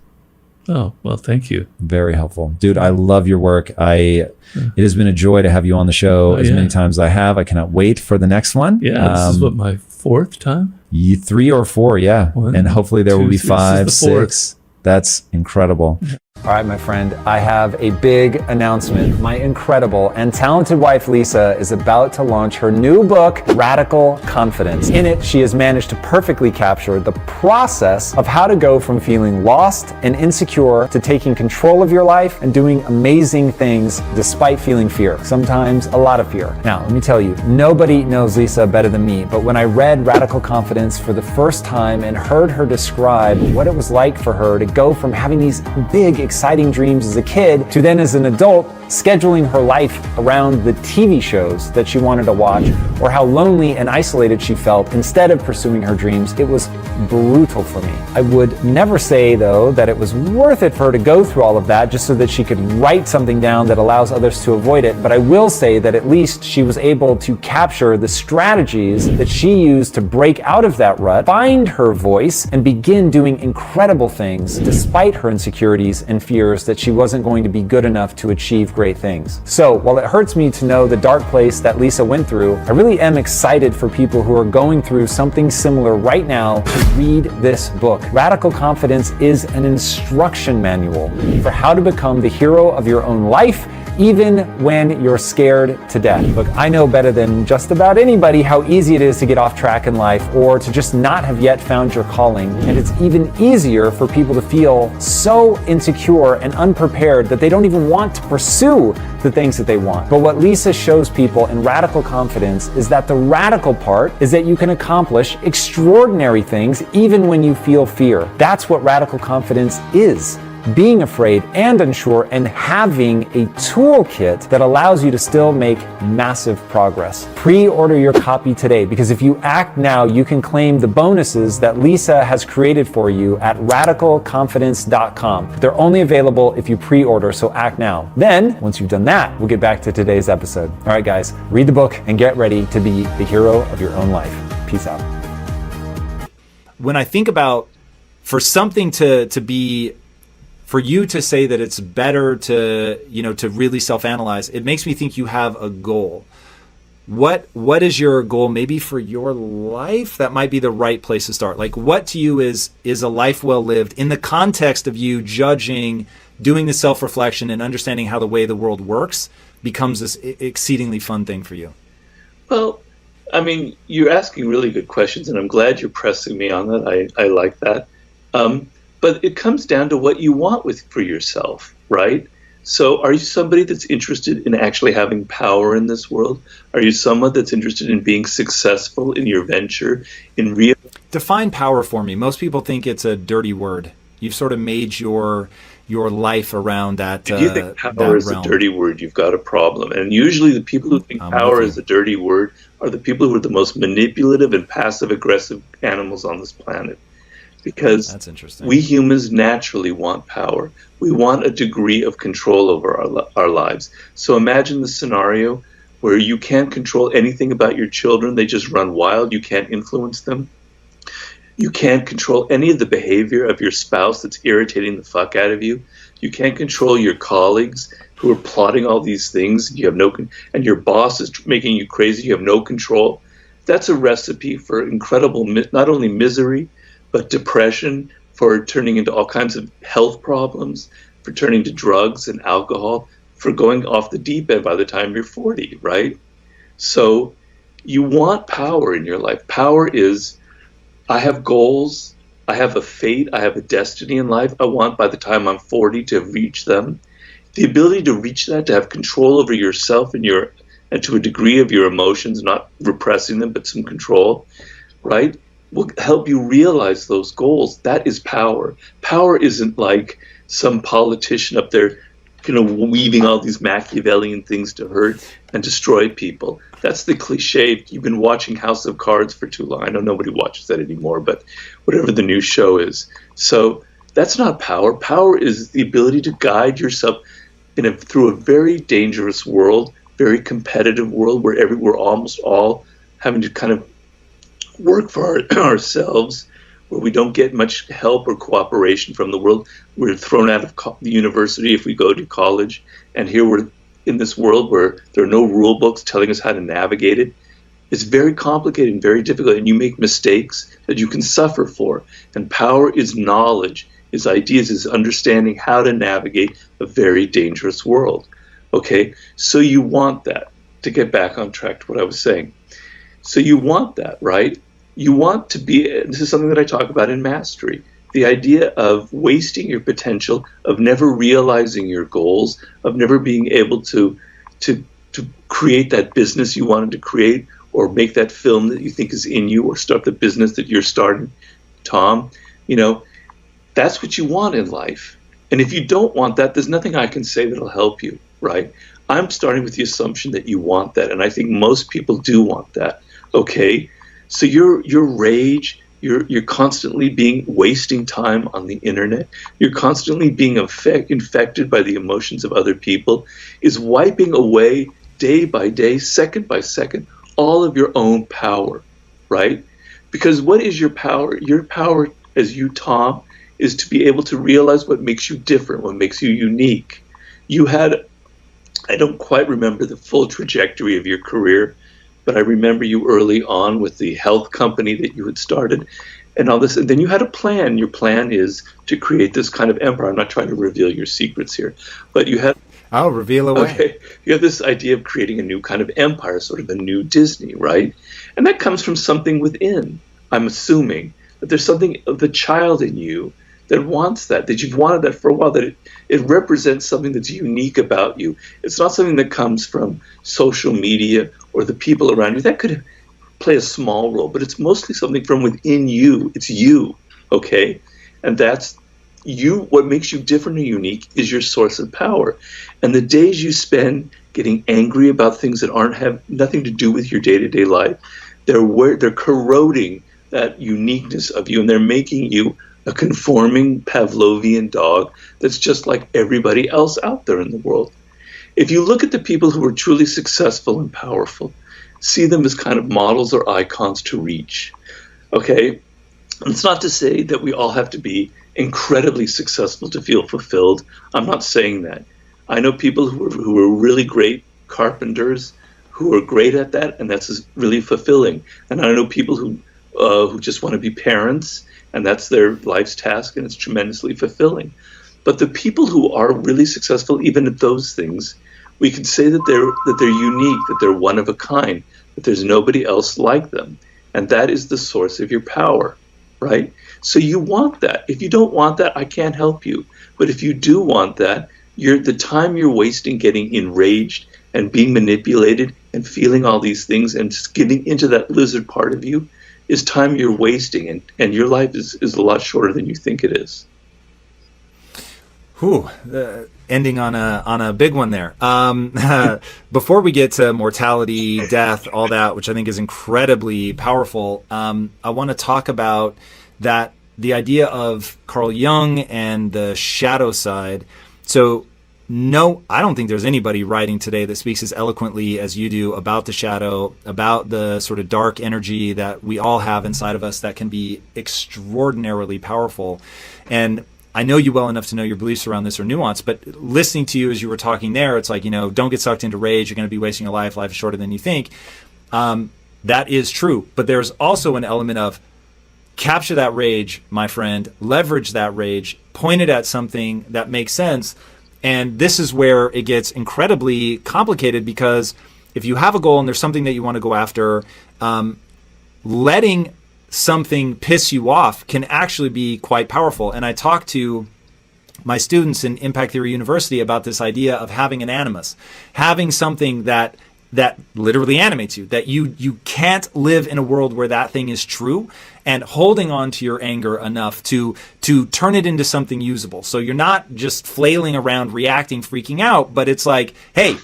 Oh, well, thank you. Very helpful. Dude, I love your work. It has been a joy to have you on the show as many times as I have. I cannot wait for the next one. Yeah, this is my fourth time? 3 or 4, yeah. One, and hopefully there will be two, 5, this is the 6. That's incredible. All right, my friend, I have a big announcement. My incredible and talented wife, Lisa, is about to launch her new book, Radical Confidence. In it, she has managed to perfectly capture the process of how to go from feeling lost and insecure to taking control of your life and doing amazing things despite feeling fear, sometimes a lot of fear. Now, let me tell you, nobody knows Lisa better than me, but when I read Radical Confidence for the first time and heard her describe what it was like for her to go from having these big, exciting dreams as a kid to then as an adult scheduling her life around the TV shows that she wanted to watch, or how lonely and isolated she felt instead of pursuing her dreams, it was brutal for me. I would never say, though, that it was worth it for her to go through all of that just so that she could write something down that allows others to avoid it, but I will say that at least she was able to capture the strategies that she used to break out of that rut, find her voice, and begin doing incredible things despite her insecurities and fears that she wasn't going to be good enough to achieve great things. So while it hurts me to know the dark place that Lisa went through, I really am excited for people who are going through something similar right now to read this book. Radical Confidence is an instruction manual for how to become the hero of your own life, even when you're scared to death. Look, I know better than just about anybody how easy it is to get off track in life or to just not have yet found your calling. And it's even easier for people to feel so insecure and unprepared that they don't even want to pursue the things that they want. But what Lisa shows people in Radical Confidence is that the radical part is that you can accomplish extraordinary things even when you feel fear. That's what Radical Confidence is. Being afraid and unsure and having a toolkit that allows you to still make massive progress. Pre-order your copy today, because if you act now, you can claim the bonuses that Lisa has created for you at radicalconfidence.com. They're only available if you pre-order, so act now. Then, once you've done that, we'll get back to today's episode. All right, guys, read the book and get ready to be the hero of your own life. Peace out. When I think about for something to be, for you to say that it's better to, to really self-analyze, it makes me think you have a goal. What is your goal maybe for your life? That might be the right place to start. Like, what to you is a life well lived in the context of you judging, doing the self-reflection and understanding how the way the world works becomes this exceedingly fun thing for you? Well, I mean, you're asking really good questions, and I'm glad you're pressing me on that. I like that. But it comes down to what you want for yourself, right? So are you somebody that's interested in actually having power in this world? Are you someone that's interested in being successful in your venture, in real? Define power for me. Most people think it's a dirty word. You've sort of made your life around that. If you think power is a dirty word, you've got a problem. And usually the people who think power is a dirty word are the people who are the most manipulative and passive-aggressive animals on this planet. Because that's interesting. We humans naturally want power. We want a degree of control over our lives. So imagine the scenario where you can't control anything about your children. They just run wild. You can't influence them. You can't control any of the behavior of your spouse that's irritating the fuck out of you. You can't control your colleagues who are plotting all these things. You have and your boss is making you crazy. You have no control. That's a recipe for incredible, not only misery, but depression, for turning into all kinds of health problems, for turning to drugs and alcohol, for going off the deep end by the time you're 40, right? So you want power in your life. Power is, I have goals, I have a fate, I have a destiny in life. I want by the time I'm 40 to reach them. The ability to reach that, to have control over yourself and to a degree of your emotions, not repressing them, but some control, right? Will help you realize those goals. That is power. Power isn't like some politician up there, weaving all these Machiavellian things to hurt and destroy people. That's the cliche. You've been watching House of Cards for too long. I know nobody watches that anymore, but whatever the new show is. So that's not power. Power is the ability to guide yourself through a very dangerous world, very competitive world where we're almost all having to kind of work for ourselves, where we don't get much help or cooperation from the world. We're thrown out of the university if we go to college, and here we're in this world where there are no rule books telling us how to navigate it. It's very complicated and very difficult, and you make mistakes that you can suffer for. And power is knowledge. is ideas, is understanding how to navigate a very dangerous world. Okay, so you want that, to get back on track to what I was saying. So you want that, right? You want to be, this is something that I talk about in Mastery, the idea of wasting your potential, of never realizing your goals, of never being able to create that business you wanted to create, or make that film that you think is in you, or start the business that you're starting, Tom. You know, that's what you want in life. And if you don't want that, there's nothing I can say that'll help you, right? I'm starting with the assumption that you want that, and I think most people do want that. Okay, so your rage, you're constantly wasting time on the internet. You're constantly being infected by the emotions of other people, is wiping away day by day, second by second, all of your own power, right? Because what is your power? Your power as you, Tom, is to be able to realize what makes you different, what makes you unique. You had, I don't quite remember the full trajectory of your career, but I remember you early on with the health company that you had started and all this. And then you had a plan. Your plan is to create this kind of empire. I'm not trying to reveal your secrets here, but you had... I'll reveal away. Okay. You have this idea of creating a new kind of empire, sort of a new Disney, right? And that comes from something within. I'm assuming that there's something of the child in you that wants that you've wanted that for a while, that it represents something that's unique about you. It's not something that comes from social media or the people around you. That could play a small role, but it's mostly something from within you. It's you, okay? And that's you. What makes you different and unique is your source of power. And the days you spend getting angry about things that have nothing to do with your day-to-day life, they're corroding that uniqueness of you, and they're making you a conforming Pavlovian dog that's just like everybody else out there in the world. If you look at the people who are truly successful and powerful, see them as kind of models or icons to reach. Okay? And it's not to say that we all have to be incredibly successful to feel fulfilled. I'm not saying that. I know people who are really great carpenters who are great at that, and that's really fulfilling. And I know people who just want to be parents, and that's their life's task, and it's tremendously fulfilling. But the people who are really successful, even at those things, we can say that they're unique, that they're one of a kind, that there's nobody else like them, and that is the source of your power, right? So you want that. If you don't want that, I can't help you. But if you do want that, the time you're wasting getting enraged and being manipulated and feeling all these things and just getting into that lizard part of you is time you're wasting, and your life is a lot shorter than you think it is. Whew, ending on a big one there. Before we get to mortality, death, all that, which I think is incredibly powerful, I want to talk about the idea of Carl Jung and the shadow side. So no, I don't think there's anybody writing today that speaks as eloquently as you do about the shadow, about the sort of dark energy that we all have inside of us that can be extraordinarily powerful. And I know you well enough to know your beliefs around this are nuanced, but listening to you as you were talking there, it's like, don't get sucked into rage. You're going to be wasting your life. Life is shorter than you think. That is true. But there's also an element of capture that rage, my friend, leverage that rage, point it at something that makes sense. And this is where it gets incredibly complicated, because if you have a goal and there's something that you want to go after, letting something piss you off can actually be quite powerful. And I talk to my students in Impact Theory University about this idea of having an animus, having something that literally animates you, that you can't live in a world where that thing is true, and holding on to your anger enough to turn it into something usable. So you're not just flailing around, reacting, freaking out, but it's like, hey,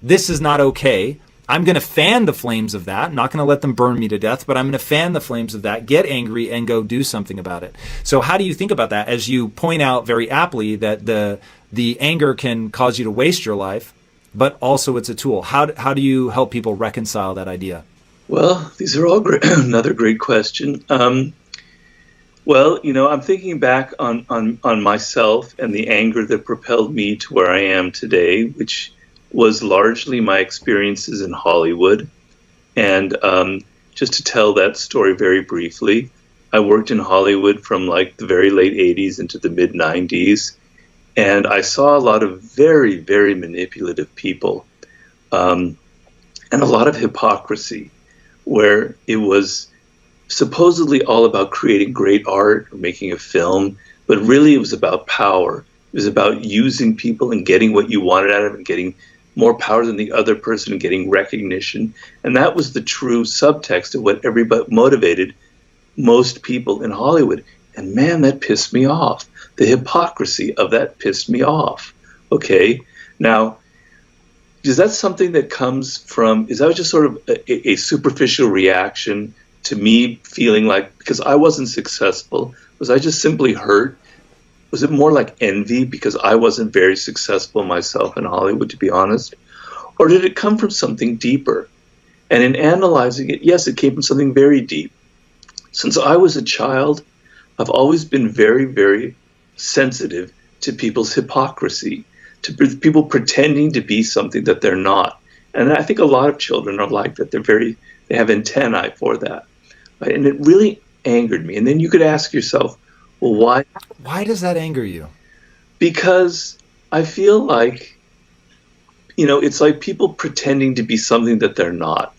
this is not okay. I'm going to fan the flames of that. I'm not going to let them burn me to death, but I'm going to fan the flames of that, get angry, and go do something about it. So how do you think about that? As you point out very aptly that the anger can cause you to waste your life, but also it's a tool. How do you help people reconcile that idea? Well, these are all great. Another great question. Well, I'm thinking back on myself and the anger that propelled me to where I am today, which was largely my experiences in Hollywood. And just to tell that story very briefly, I worked in Hollywood from like the very late 80s into the mid 90s. And I saw a lot of very, very manipulative people, and a lot of hypocrisy, where it was supposedly all about creating great art or making a film, but really it was about power. It was about using people and getting what you wanted out of it, and getting more power than the other person and getting recognition. And that was the true subtext of what everybody motivated most people in Hollywood. And man, that pissed me off. The hypocrisy of that pissed me off. Okay, now, is that something that comes from, is that just sort of a superficial reaction to me feeling like, because I wasn't successful, was I just simply hurt? Was it more like envy because I wasn't very successful myself in Hollywood, to be honest? Or did it come from something deeper? And in analyzing it, yes, it came from something very deep. Since I was a child, I've always been very, very sensitive to people's hypocrisy, to people pretending to be something that they're not. And I think a lot of children are like that. They have antennae for that. Right? And it really angered me. And then you could ask yourself, well, why? Why does that anger you? Because I feel like, it's like people pretending to be something that they're not,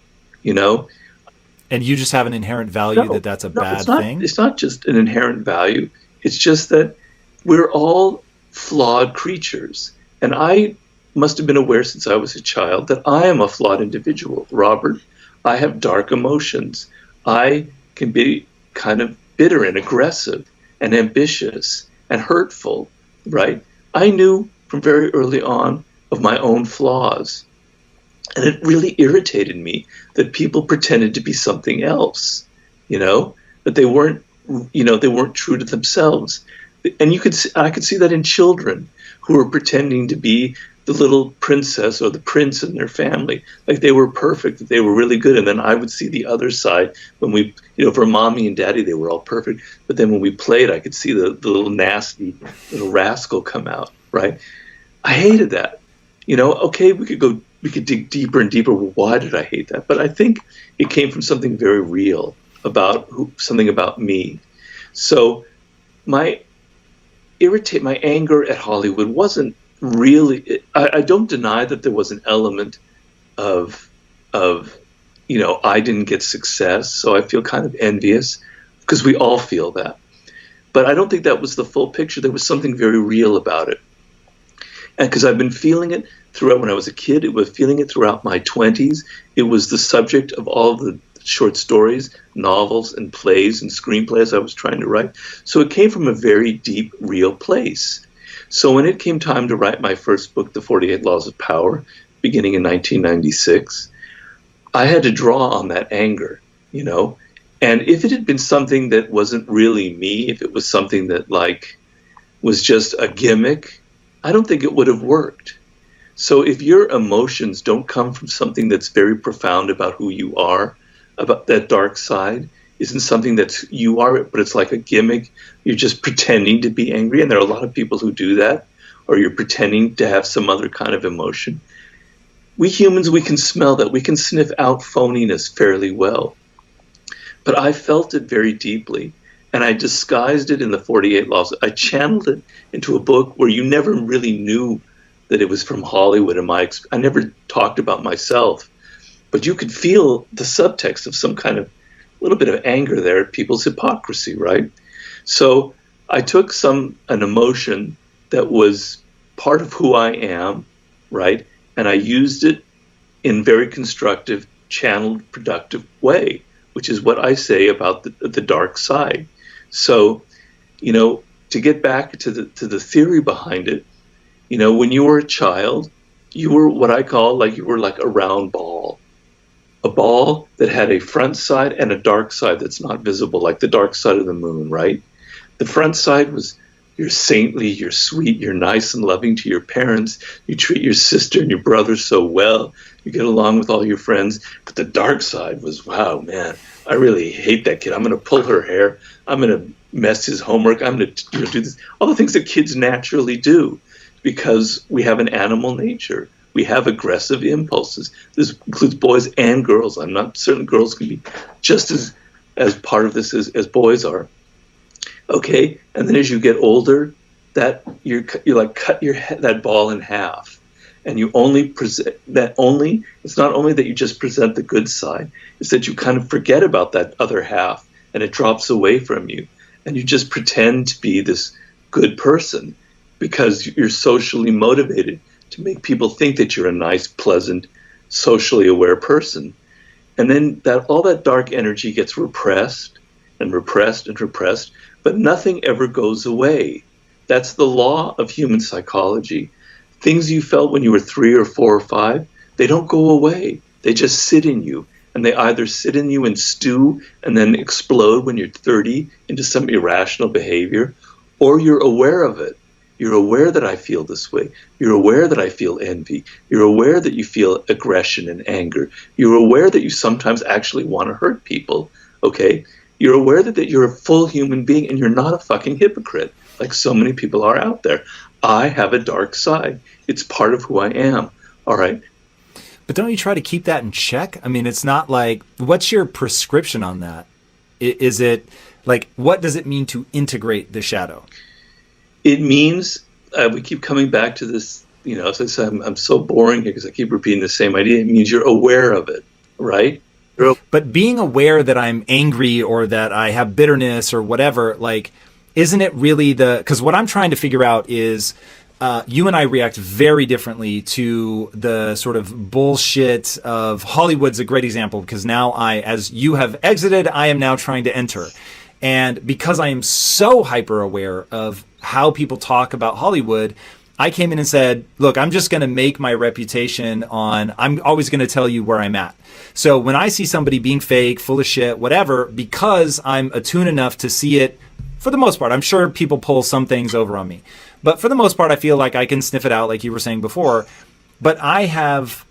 And you just have an inherent value that's a bad thing? It's not just an inherent value. It's just that we're all flawed creatures. And I must have been aware since I was a child that I am a flawed individual. Robert, I have dark emotions. I can be kind of bitter and aggressive and ambitious and hurtful, right? I knew from very early on of my own flaws. And it really irritated me that people pretended to be something else, that they weren't true to themselves. And I could see that in children who were pretending to be the little princess or the prince in their family, like they were perfect, that they were really good. And then I would see the other side when we, for mommy and daddy, they were all perfect. But then when we played, I could see the little nasty little rascal come out, right? I hated that. Okay, we could dig deeper and deeper. Well, why did I hate that? But I think it came from something very real something about me. So my anger at Hollywood wasn't really, I don't deny that there was an element of I didn't get success, so I feel kind of envious, because we all feel that. But I don't think that was the full picture. There was something very real about it. And because I've been feeling it throughout when I was a kid, it was feeling it throughout my 20s. It was the subject of all of the short stories, novels, and plays and screenplays I was trying to write. So it came from a very deep, real place. So when it came time to write my first book, The 48 Laws of Power, beginning in 1996, I had to draw on that anger, And if it had been something that wasn't really me, if it was something that was just a gimmick, I don't think it would have worked. So if your emotions don't come from something that's very profound about who you are, about that dark side, isn't something that you are, but it's like a gimmick, you're just pretending to be angry, and there are a lot of people who do that, or you're pretending to have some other kind of emotion. We humans, we can smell that. We can sniff out phoniness fairly well. But I felt it very deeply, and I disguised it in the 48 Laws. I channeled it into a book where you never really knew that it was from Hollywood. I never talked about myself, but you could feel the subtext of some kind of little bit of anger there at people's hypocrisy, right? So I took an emotion that was part of who I am, right? And I used it in very constructive, channeled, productive way, which is what I say about the dark side. So, to get back to the theory behind it, when you were a child, you were what I call you were like a round ball. A ball that had a front side and a dark side that's not visible, like the dark side of the moon, right? The front side was you're saintly, you're sweet, you're nice and loving to your parents, you treat your sister and your brother so well, you get along with all your friends. But the dark side was, wow, man, I really hate that kid. I'm going to pull her hair. I'm going to mess his homework. I'm going to do this. All the things that kids naturally do because we have an animal nature. We have aggressive impulses. This includes boys and girls. I'm not certain girls can be just as as part of this as boys are. Okay, and then as you get older, that you like cut that ball in half, and you only present that only. It's not only that you just present the good side; it's that you kind of forget about that other half, and it drops away from you, and you just pretend to be this good person because you're socially motivated to make people think that you're a nice, pleasant, socially aware person. And then that all that dark energy gets repressed and repressed and repressed, but nothing ever goes away. That's the law of human psychology. Things you felt when you were 3 or 4 or 5, they don't go away. They just sit in you. And they either sit in you and stew and then explode when you're 30 into some irrational behavior, or you're aware of it. You're aware that I feel this way. You're aware that I feel envy. You're aware that you feel aggression and anger. You're aware that you sometimes actually want to hurt people, okay? You're aware that you're a full human being and you're not a fucking hypocrite like so many people are out there. I have a dark side. It's part of who I am, all right? But don't you try to keep that in check? I mean, it's not like, what's your prescription on that? Is it like, what does it mean to integrate the shadow? It means, we keep coming back to this, as I said, I'm so boring here because I keep repeating the same idea. It means you're aware of it, right? But being aware that I'm angry or that I have bitterness or whatever, like, isn't it really because what I'm trying to figure out is you and I react very differently to the sort of bullshit of Hollywood's a great example because now as you have exited, I am now trying to enter. And because I am so hyper aware of how people talk about Hollywood, I came in and said, look, I'm just going to make my reputation I'm always going to tell you where I'm at. So when I see somebody being fake, full of shit, whatever, because I'm attuned enough to see it, for the most part, I'm sure people pull some things over on me. But for the most part, I feel like I can sniff it out, like you were saying before. But I have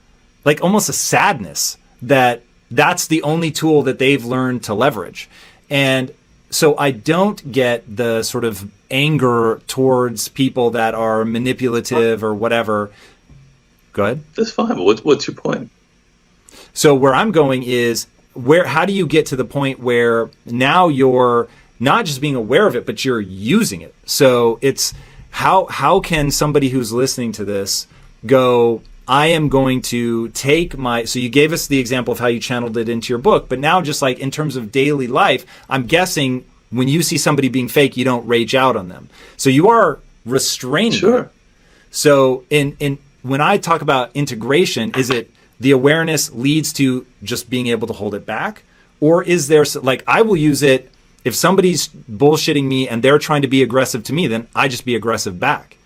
like almost a sadness that that's the only tool that they've learned to leverage. And so I don't get the sort of anger towards people that are manipulative or whatever. Go ahead. That's fine, but what's your point? So where I'm going is, how do you get to the point where now you're not just being aware of it, but you're using it? So it's how can somebody who's listening to this go, I am going to take so you gave us the example of how you channeled it into your book, but now just like in terms of daily life, I'm guessing when you see somebody being fake, you don't rage out on them. So you are restraining Sure. them. So when I talk about integration, is it the awareness leads to just being able to hold it back? Or is there, like, I will use it, if somebody's bullshitting me and they're trying to be aggressive to me, then I just be aggressive back.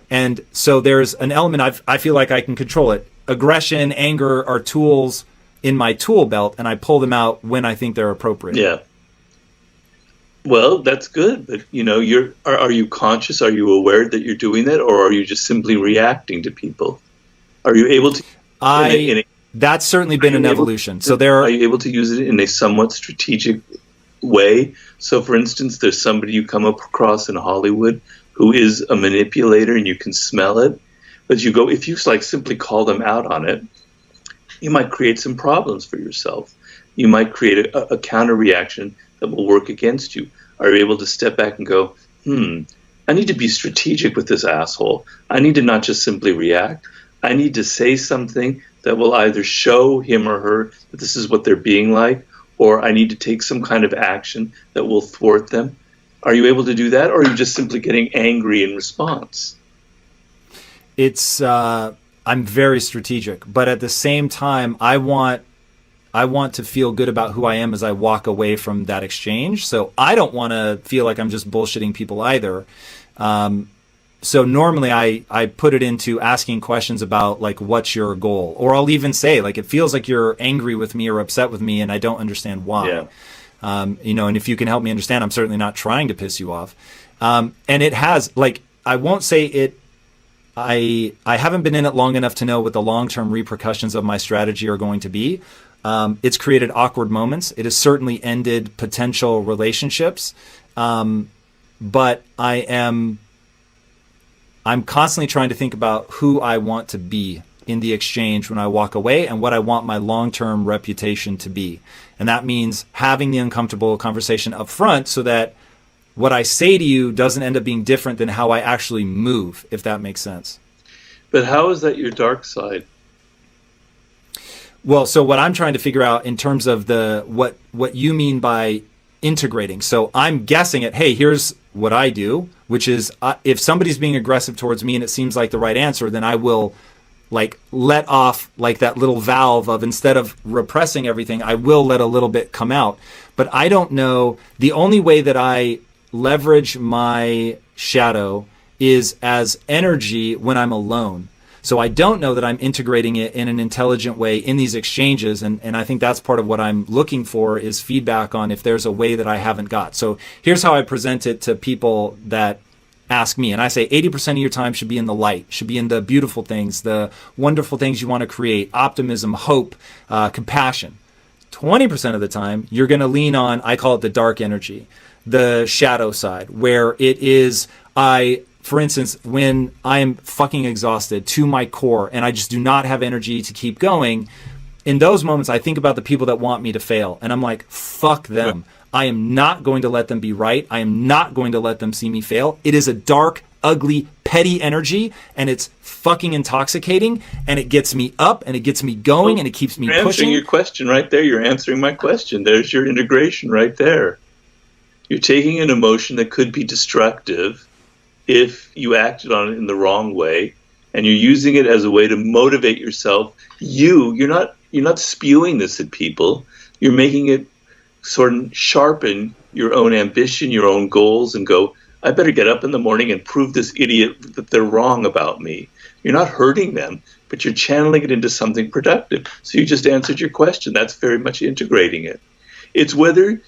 And so there's an element I feel like I can control it. Aggression, anger are tools in my tool belt, and I pull them out when I think they're appropriate. Yeah. Well, that's good, but are you conscious? Are you aware that you're doing that, or are you just simply reacting to people? Are you able to? That's certainly been an evolution. Are you able to use it in a somewhat strategic way? So, for instance, there's somebody you come across in Hollywood who is a manipulator, and you can smell it. But if you like simply call them out on it, you might create some problems for yourself. You might create a counter reaction that will work against you. Are you able to step back and go, I need to be strategic with this asshole. I need to not just simply react. I need to say something that will either show him or her that this is what they're being like, or I need to take some kind of action that will thwart them. Are you able to do that, or are you just simply getting angry in response? It's I'm very strategic, but at the same time, I want to feel good about who I am as I walk away from that exchange. So I don't want to feel like I'm just bullshitting people either. So normally I put it into asking questions about like, what's your goal? Or I'll even say like, it feels like you're angry with me or upset with me and I don't understand why. Yeah. And if you can help me understand, I'm certainly not trying to piss you off. And it has, like, I won't say it, I haven't been in it long enough to know what the long-term repercussions of my strategy are going to be. It's created awkward moments. It has certainly ended potential relationships. But I'm constantly trying to think about who I want to be in the exchange when I walk away and what I want my long-term reputation to be. And that means having the uncomfortable conversation up front so that what I say to you doesn't end up being different than how I actually move, if that makes sense. But how is that your dark side? Well, so what I'm trying to figure out in terms of what you mean by integrating. So I'm guessing it, hey, here's what I do, which is if somebody's being aggressive towards me and it seems like the right answer, then I will like let off like that little valve of, instead of repressing everything, I will let a little bit come out. But I don't know, the only way that I leverage my shadow is as energy when I'm alone. So I don't know that I'm integrating it in an intelligent way in these exchanges. And I think that's part of what I'm looking for is feedback on if there's a way that I haven't got. So here's how I present it to people that ask me. And I say 80% of your time should be in the light, should be in the beautiful things, the wonderful things you want to create, optimism, hope, compassion. 20% of the time, you're going to lean on, I call it the dark energy, the shadow side, where it is, for instance, when I am fucking exhausted to my core and I just do not have energy to keep going, in those moments, I think about the people that want me to fail. And I'm like, fuck them. I am not going to let them be right. I am not going to let them see me fail. It is a dark, ugly, petty energy, and it's fucking intoxicating, and it gets me up, and it gets me going, and it keeps me You're pushing. answering your question right there. You're answering my question. There's your integration right there. You're taking an emotion that could be destructive if you acted on it in the wrong way, and you're using it as a way to motivate yourself. You're not spewing this at people. You're making it sort of sharpen your own ambition, your own goals, and go, I better get up in the morning and prove this idiot that they're wrong about me. You're not hurting them, but you're channeling it into something productive. So you just answered your question. That's very much integrating it. It's whether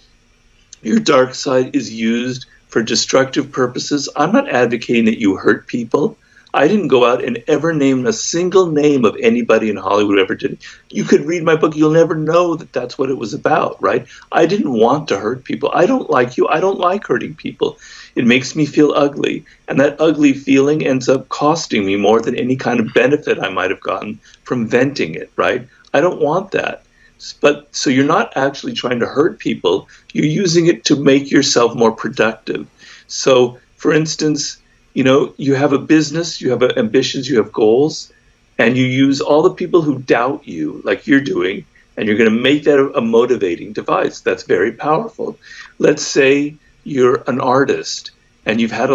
your dark side is used for destructive purposes. I'm not advocating that you hurt people. I didn't go out and ever name a single name of anybody in Hollywood who ever did it. You could read my book. You'll never know that that's what it was about, right? I didn't want to hurt people. I don't like you. I don't like hurting people. It makes me feel ugly. And that ugly feeling ends up costing me more than any kind of benefit I might have gotten from venting it, right? I don't want that. But so you're not actually trying to hurt people. You're using it to make yourself more productive. So, for instance, you have a business, you have ambitions, you have goals, and you use all the people who doubt you, like you're doing, and you're going to make that a motivating device. That's very powerful. Let's say you're an artist, and you've had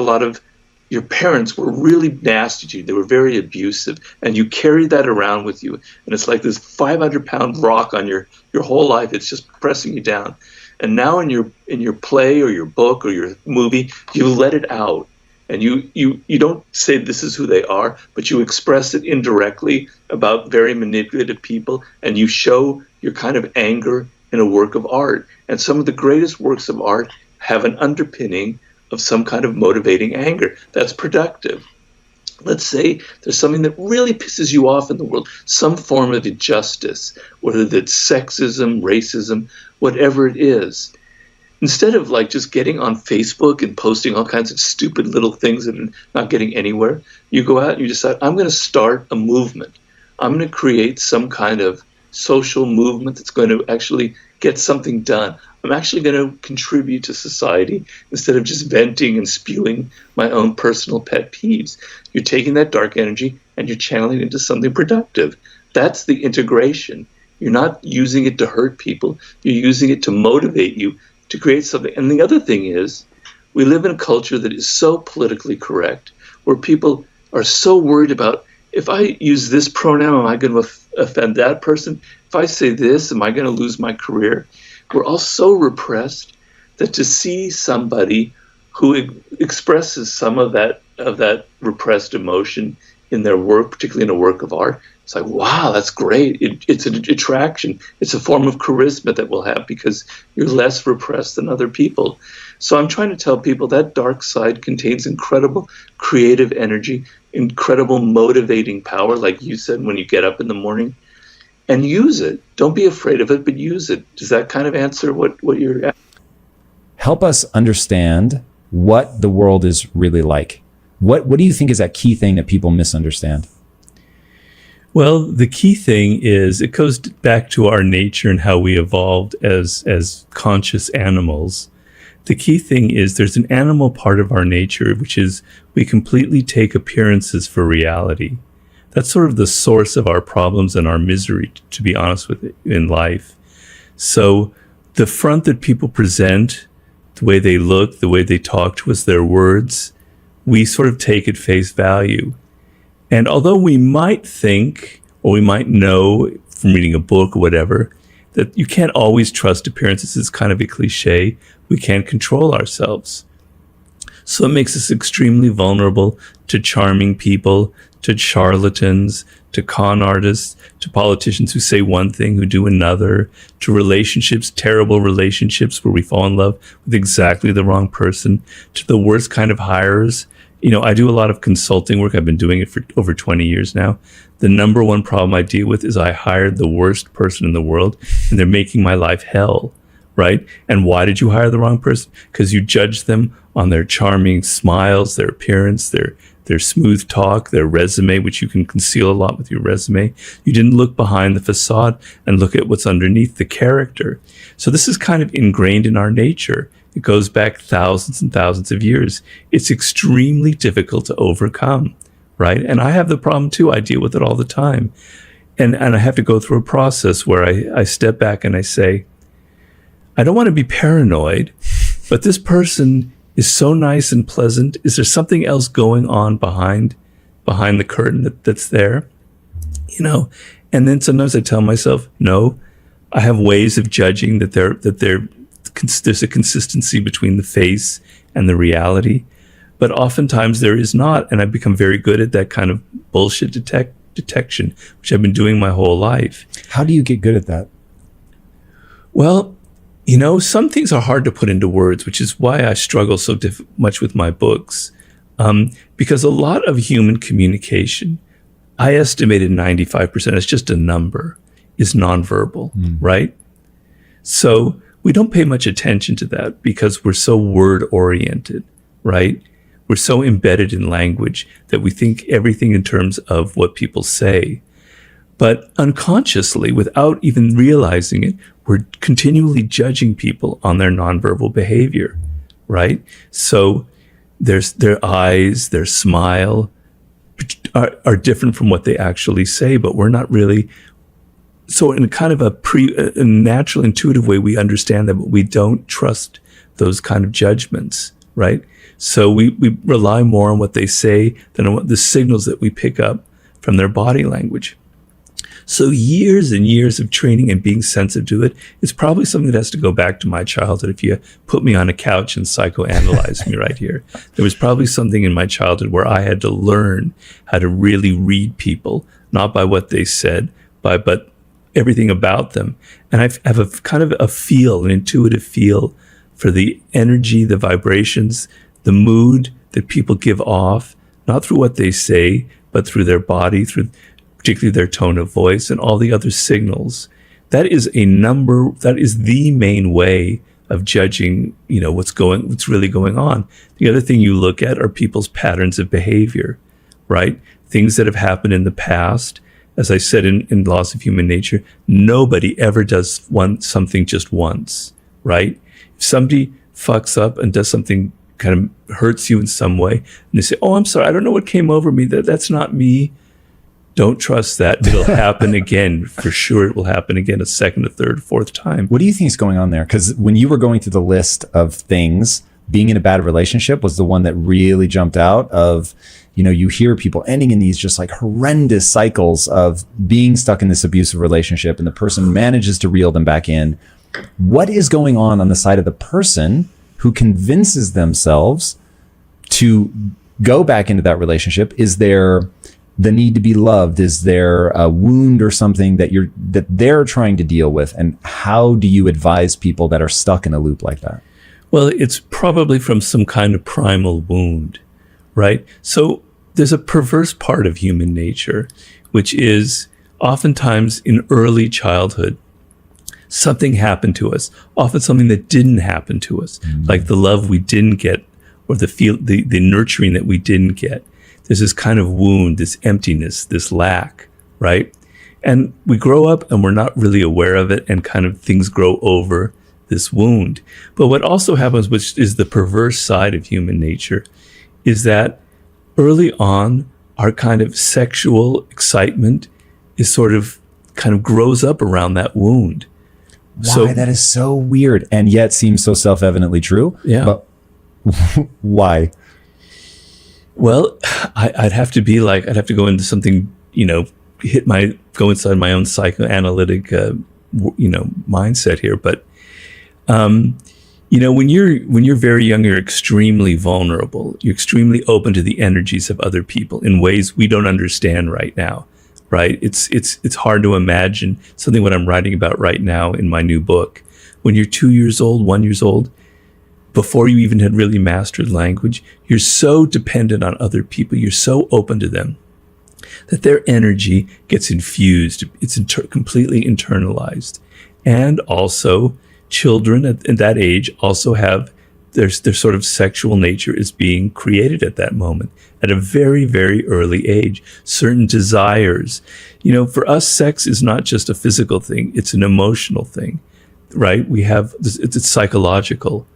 your parents were really nasty to you. They were very abusive, and you carry that around with you, and it's like this 500-pound rock on your whole life. It's just pressing you down. And now in your play or your book or your movie, you let it out. And you don't say this is who they are, but you express it indirectly about very manipulative people, and you show your kind of anger in a work of art. And some of the greatest works of art have an underpinning of some kind of motivating anger. That's productive. Let's say there's something that really pisses you off in the world, some form of injustice, whether that's sexism, racism, whatever it is. Instead of like just getting on Facebook and posting all kinds of stupid little things that are not getting anywhere, you go out and you decide, I'm going to start a movement. I'm going to create some kind of social movement that's going to actually get something done. I'm actually going to contribute to society instead of just venting and spewing my own personal pet peeves. You're taking that dark energy and you're channeling it into something productive. That's the integration. You're not using it to hurt people. You're using it to motivate you to create something. And the other thing is, we live in a culture that is so politically correct, where people are so worried about, if I use this pronoun, am I going to offend that person? If I say this, am I going to lose my career? We're all so repressed that to see somebody who expresses some of that repressed emotion in their work, particularly in a work of art, it's like, wow, that's great. It's an attraction. It's a form of charisma that we'll have because you're less repressed than other people. So I'm trying to tell people that dark side contains incredible creative energy, incredible motivating power, like you said, when you get up in the morning, and use it. Don't be afraid of it, but use it. Does that kind of answer what you're asking? Help us understand what the world is really like. What do you think is that key thing that people misunderstand? Well, the key thing is it goes back to our nature and how we evolved as conscious animals. The key thing is there's an animal part of our nature, which is we completely take appearances for reality. That's sort of the source of our problems and our misery, to be honest with it, in life. So the front that people present, the way they look, the way they talk to us, their words, we sort of take at face value. And although we might think, or we might know from reading a book or whatever, that you can't always trust appearances, it's kind of a cliche. We can't control ourselves. So it makes us extremely vulnerable to charming people, to charlatans, to con artists, to politicians who say one thing, who do another, to relationships, terrible relationships where we fall in love with exactly the wrong person, to the worst kind of hires. You know, I do a lot of consulting work. I've been doing it for over 20 years now. The number one problem I deal with is I hired the worst person in the world and they're making my life hell, right? And why did you hire the wrong person? Because you judge them on their charming smiles, their appearance, their smooth talk, their resume, which you can conceal a lot with your resume. You didn't look behind the facade and look at what's underneath the character. So this is kind of ingrained in our nature. It goes back thousands and thousands of years. It's extremely difficult to overcome, right? And I have the problem too. I deal with it all the time. And I have to go through a process where I step back and I say, I don't want to be paranoid, but this person is so nice and pleasant. Is there something else going on behind the curtain that's there? You know, and then sometimes I tell myself, no, I have ways of judging that there's a consistency between the face and the reality, but oftentimes there is not, and I've become very good at that kind of bullshit detection, which I've been doing my whole life. How do you get good at that? Well, you know, some things are hard to put into words, which is why I struggle so much with my books, because a lot of human communication, I estimated 95%, it's just a number, is nonverbal, right? So we don't pay much attention to that because we're so word-oriented, right? We're so embedded in language that we think everything in terms of what people say. But unconsciously, without even realizing it, we're continually judging people on their nonverbal behavior, right? So their eyes, their smile are different from what they actually say, but we're not really. So in a kind of a natural, intuitive way, we understand that, but we don't trust those kind of judgments, right? So we rely more on what they say than on what the signals that we pick up from their body language. So years and years of training and being sensitive to it is probably something that has to go back to my childhood. If you put me on a couch and psychoanalyze me right here, there was probably something in my childhood where I had to learn how to really read people, not by what they said, but everything about them. And I have a kind of a feel, an intuitive feel for the energy, the vibrations, the mood that people give off, not through what they say, but through their body, through particularly their tone of voice and all the other signals. That is the main way of judging, you know, what's really going on. The other thing you look at are people's patterns of behavior, right? Things that have happened in the past. As I said in Laws of Human Nature, nobody ever does something just once, right? If somebody fucks up and does something kind of hurts you in some way, and they say, oh, I'm sorry, I don't know what came over me, that's not me. Don't trust that. It'll happen again. For sure, it will happen again a second, a third, fourth time. What do you think is going on there? Because when you were going through the list of things, being in a bad relationship was the one that really jumped out of, you know, you hear people ending in these just like horrendous cycles of being stuck in this abusive relationship and the person manages to reel them back in. What is going on the side of the person who convinces themselves to go back into that relationship? Is there the need to be loved? Is there a wound or something that they're trying to deal with? And how do you advise people that are stuck in a loop like that? Well, it's probably from some kind of primal wound, right? So there's a perverse part of human nature, which is oftentimes in early childhood, something happened to us, often something that didn't happen to us, like the love we didn't get or the nurturing that we didn't get. There's this kind of wound, this emptiness, this lack, right? And we grow up and we're not really aware of it, and kind of things grow over this wound. But what also happens, which is the perverse side of human nature, is that early on, our kind of sexual excitement is sort of kind of grows up around that wound. Why? That is so weird, and yet seems so self-evidently true. Yeah. But why? Well, I'd have to go into something, go inside my own psychoanalytic, mindset here. But, when you're very young, you're extremely vulnerable. You're extremely open to the energies of other people in ways we don't understand right now. Right? It's hard to imagine something what I'm writing about right now in my new book. When you're 2 years old, 1 year old, before you even had really mastered language, you're so dependent on other people. You're so open to them that their energy gets infused. It's completely internalized. And also, children at that age also have their sort of sexual nature is being created at that moment, at a very, very early age. Certain desires. For us, sex is not just a physical thing, it's an emotional thing, right? It's psychological.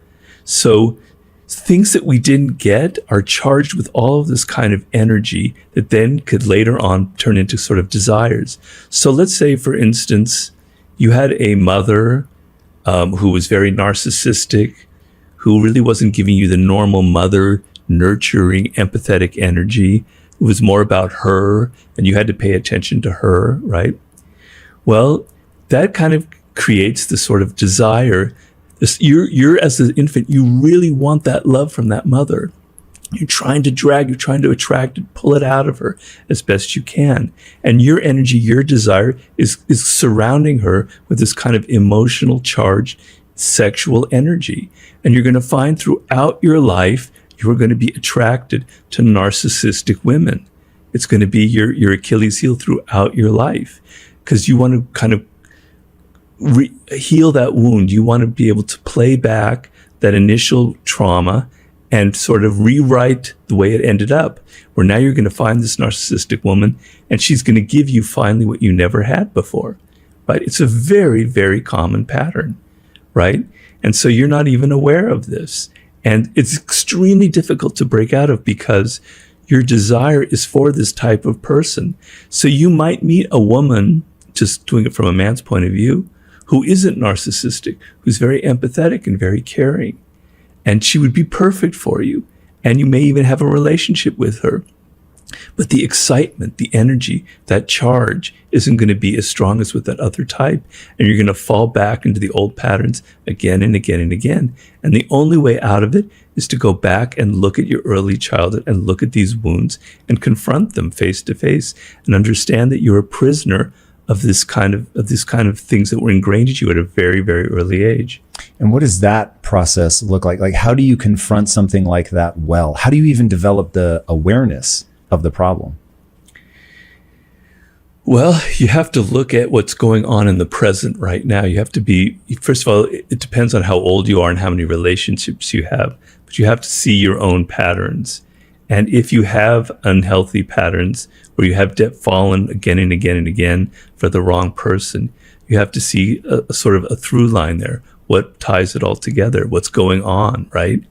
So things that we didn't get are charged with all of this kind of energy that then could later on turn into sort of desires. So let's say, for instance, you had a mother who was very narcissistic, who really wasn't giving you the normal mother, nurturing, empathetic energy. It was more about her, and you had to pay attention to her, right? Well, that kind of creates the sort of desire. You're as an infant, you really want that love from that mother. You're trying to attract it, pull it out of her as best you can. And your energy, your desire is surrounding her with this kind of emotional charged sexual energy. And you're going to find throughout your life, you're going to be attracted to narcissistic women. It's going to be your Achilles heel throughout your life, because you want to kind of heal that wound. You want to be able to play back that initial trauma and sort of rewrite the way it ended up, where now you're going to find this narcissistic woman and she's going to give you finally what you never had before, right? It's a very, very common pattern, right? And so you're not even aware of this. And it's extremely difficult to break out of, because your desire is for this type of person. So you might meet a woman, just doing it from a man's point of view, who isn't narcissistic, who's very empathetic and very caring. And she would be perfect for you. And you may even have a relationship with her. But the excitement, the energy, that charge isn't going to be as strong as with that other type. And you're going to fall back into the old patterns again and again and again. And the only way out of it is to go back and look at your early childhood and look at these wounds and confront them face to face and understand that you're a prisoner of this kind of things that were ingrained in you at a very, very early age. And what does that process look like? Like, how do you confront something like that well? How do you even develop the awareness of the problem? Well, you have to look at what's going on in the present right now. You have to be, first of all, it depends on how old you are and how many relationships you have, but you have to see your own patterns. And if you have unhealthy patterns where you have fallen again and again and again for the wrong person, you have to see a sort of a through line there. What ties it all together? What's going on, right?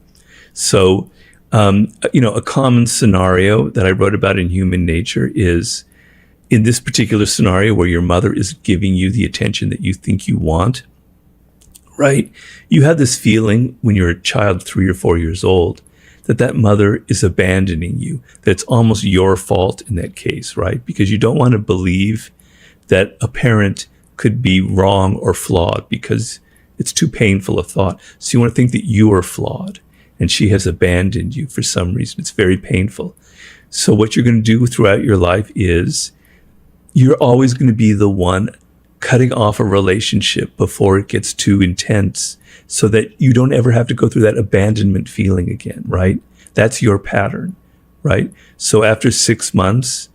So, a common scenario that I wrote about in Human Nature is, in this particular scenario where your mother is giving you the attention that you think you want, right? You have this feeling when you're a child, 3 or 4 years old, that mother is abandoning you, that it's almost your fault in that case, right? Because you don't want to believe that a parent could be wrong or flawed, because it's too painful a thought. So you want to think that you are flawed and she has abandoned you for some reason. It's very painful. So what you're going to do throughout your life is you're always going to be the one cutting off a relationship before it gets too intense, so that you don't ever have to go through that abandonment feeling again, right? That's your pattern, right? So after 6 months,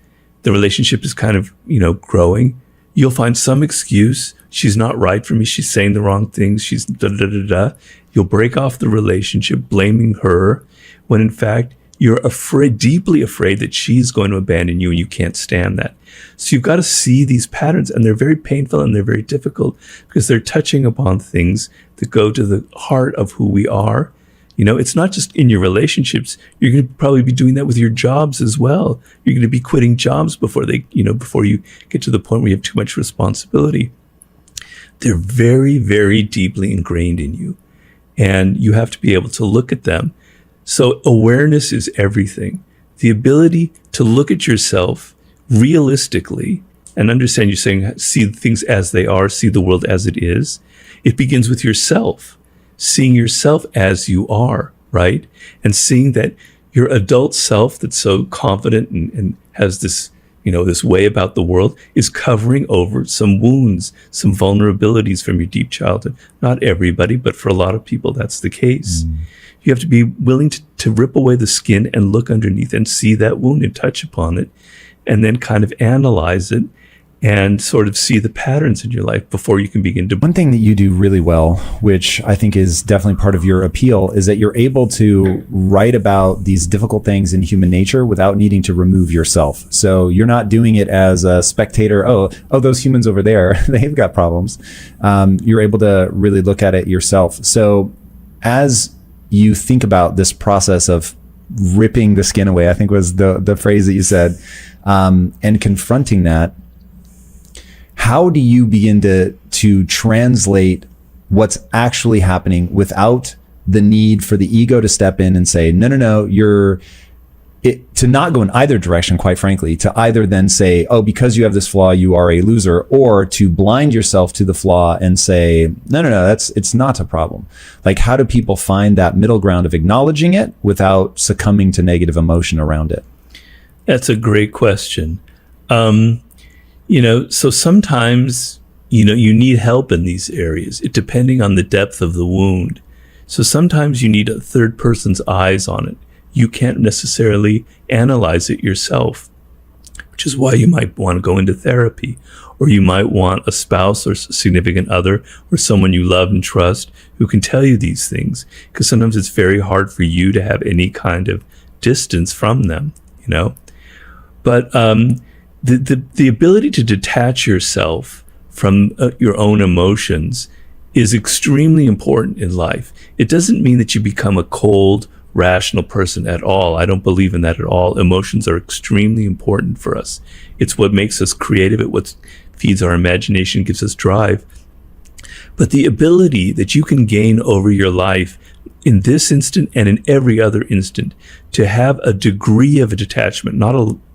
the relationship is kind of, growing. You'll find some excuse. She's not right for me. She's saying the wrong things. She's da da da da. You'll break off the relationship, blaming her, when in fact, you're afraid, deeply afraid that she's going to abandon you and you can't stand that. So you've got to see these patterns, and they're very painful and they're very difficult because they're touching upon things that go to the heart of who we are. It's not just in your relationships. You're going to probably be doing that with your jobs as well. You're going to be quitting jobs before you get to the point where you have too much responsibility. They're very, very deeply ingrained in you, and you have to be able to look at them. So awareness is everything. The ability to look at yourself realistically and understand, you're saying, see things as they are, see the world as it is. It begins with yourself, seeing yourself as you are, right? And seeing that your adult self that's so confident and has this, this way about the world is covering over some wounds, some vulnerabilities from your deep childhood. Not everybody, but for a lot of people, that's the case. You have to be willing to rip away the skin and look underneath and see that wound and touch upon it, and then kind of analyze it and sort of see the patterns in your life before you can begin to. One thing that you do really well, which I think is definitely part of your appeal, is that you're able to write about these difficult things in human nature without needing to remove yourself. So you're not doing it as a spectator. Oh, those humans over there, they've got problems. You're able to really look at it yourself. So as you think about this process of ripping the skin away, I think was the phrase that you said, and confronting that, how do you begin to translate what's actually happening without the need for the ego to step in and say, no, to not go in either direction, quite frankly, to either then say, oh, because you have this flaw, you are a loser, or to blind yourself to the flaw and say, no, it's not a problem. Like, how do people find that middle ground of acknowledging it without succumbing to negative emotion around it? That's a great question. So sometimes, you need help in these areas, depending on the depth of the wound. So sometimes you need a third person's eyes on it. You can't necessarily analyze it yourself, which is why you might want to go into therapy, or you might want a spouse or significant other or someone you love and trust who can tell you these things, because sometimes it's very hard for you to have any kind of distance from them, But the ability to detach yourself from your own emotions is extremely important in life. It doesn't mean that you become a cold, rational person at all. I don't believe in that at all. Emotions are extremely important for us. It's what makes us creative. It's what feeds our imagination, gives us drive. But the ability that you can gain over your life in this instant and in every other instant to have a degree of a detachment,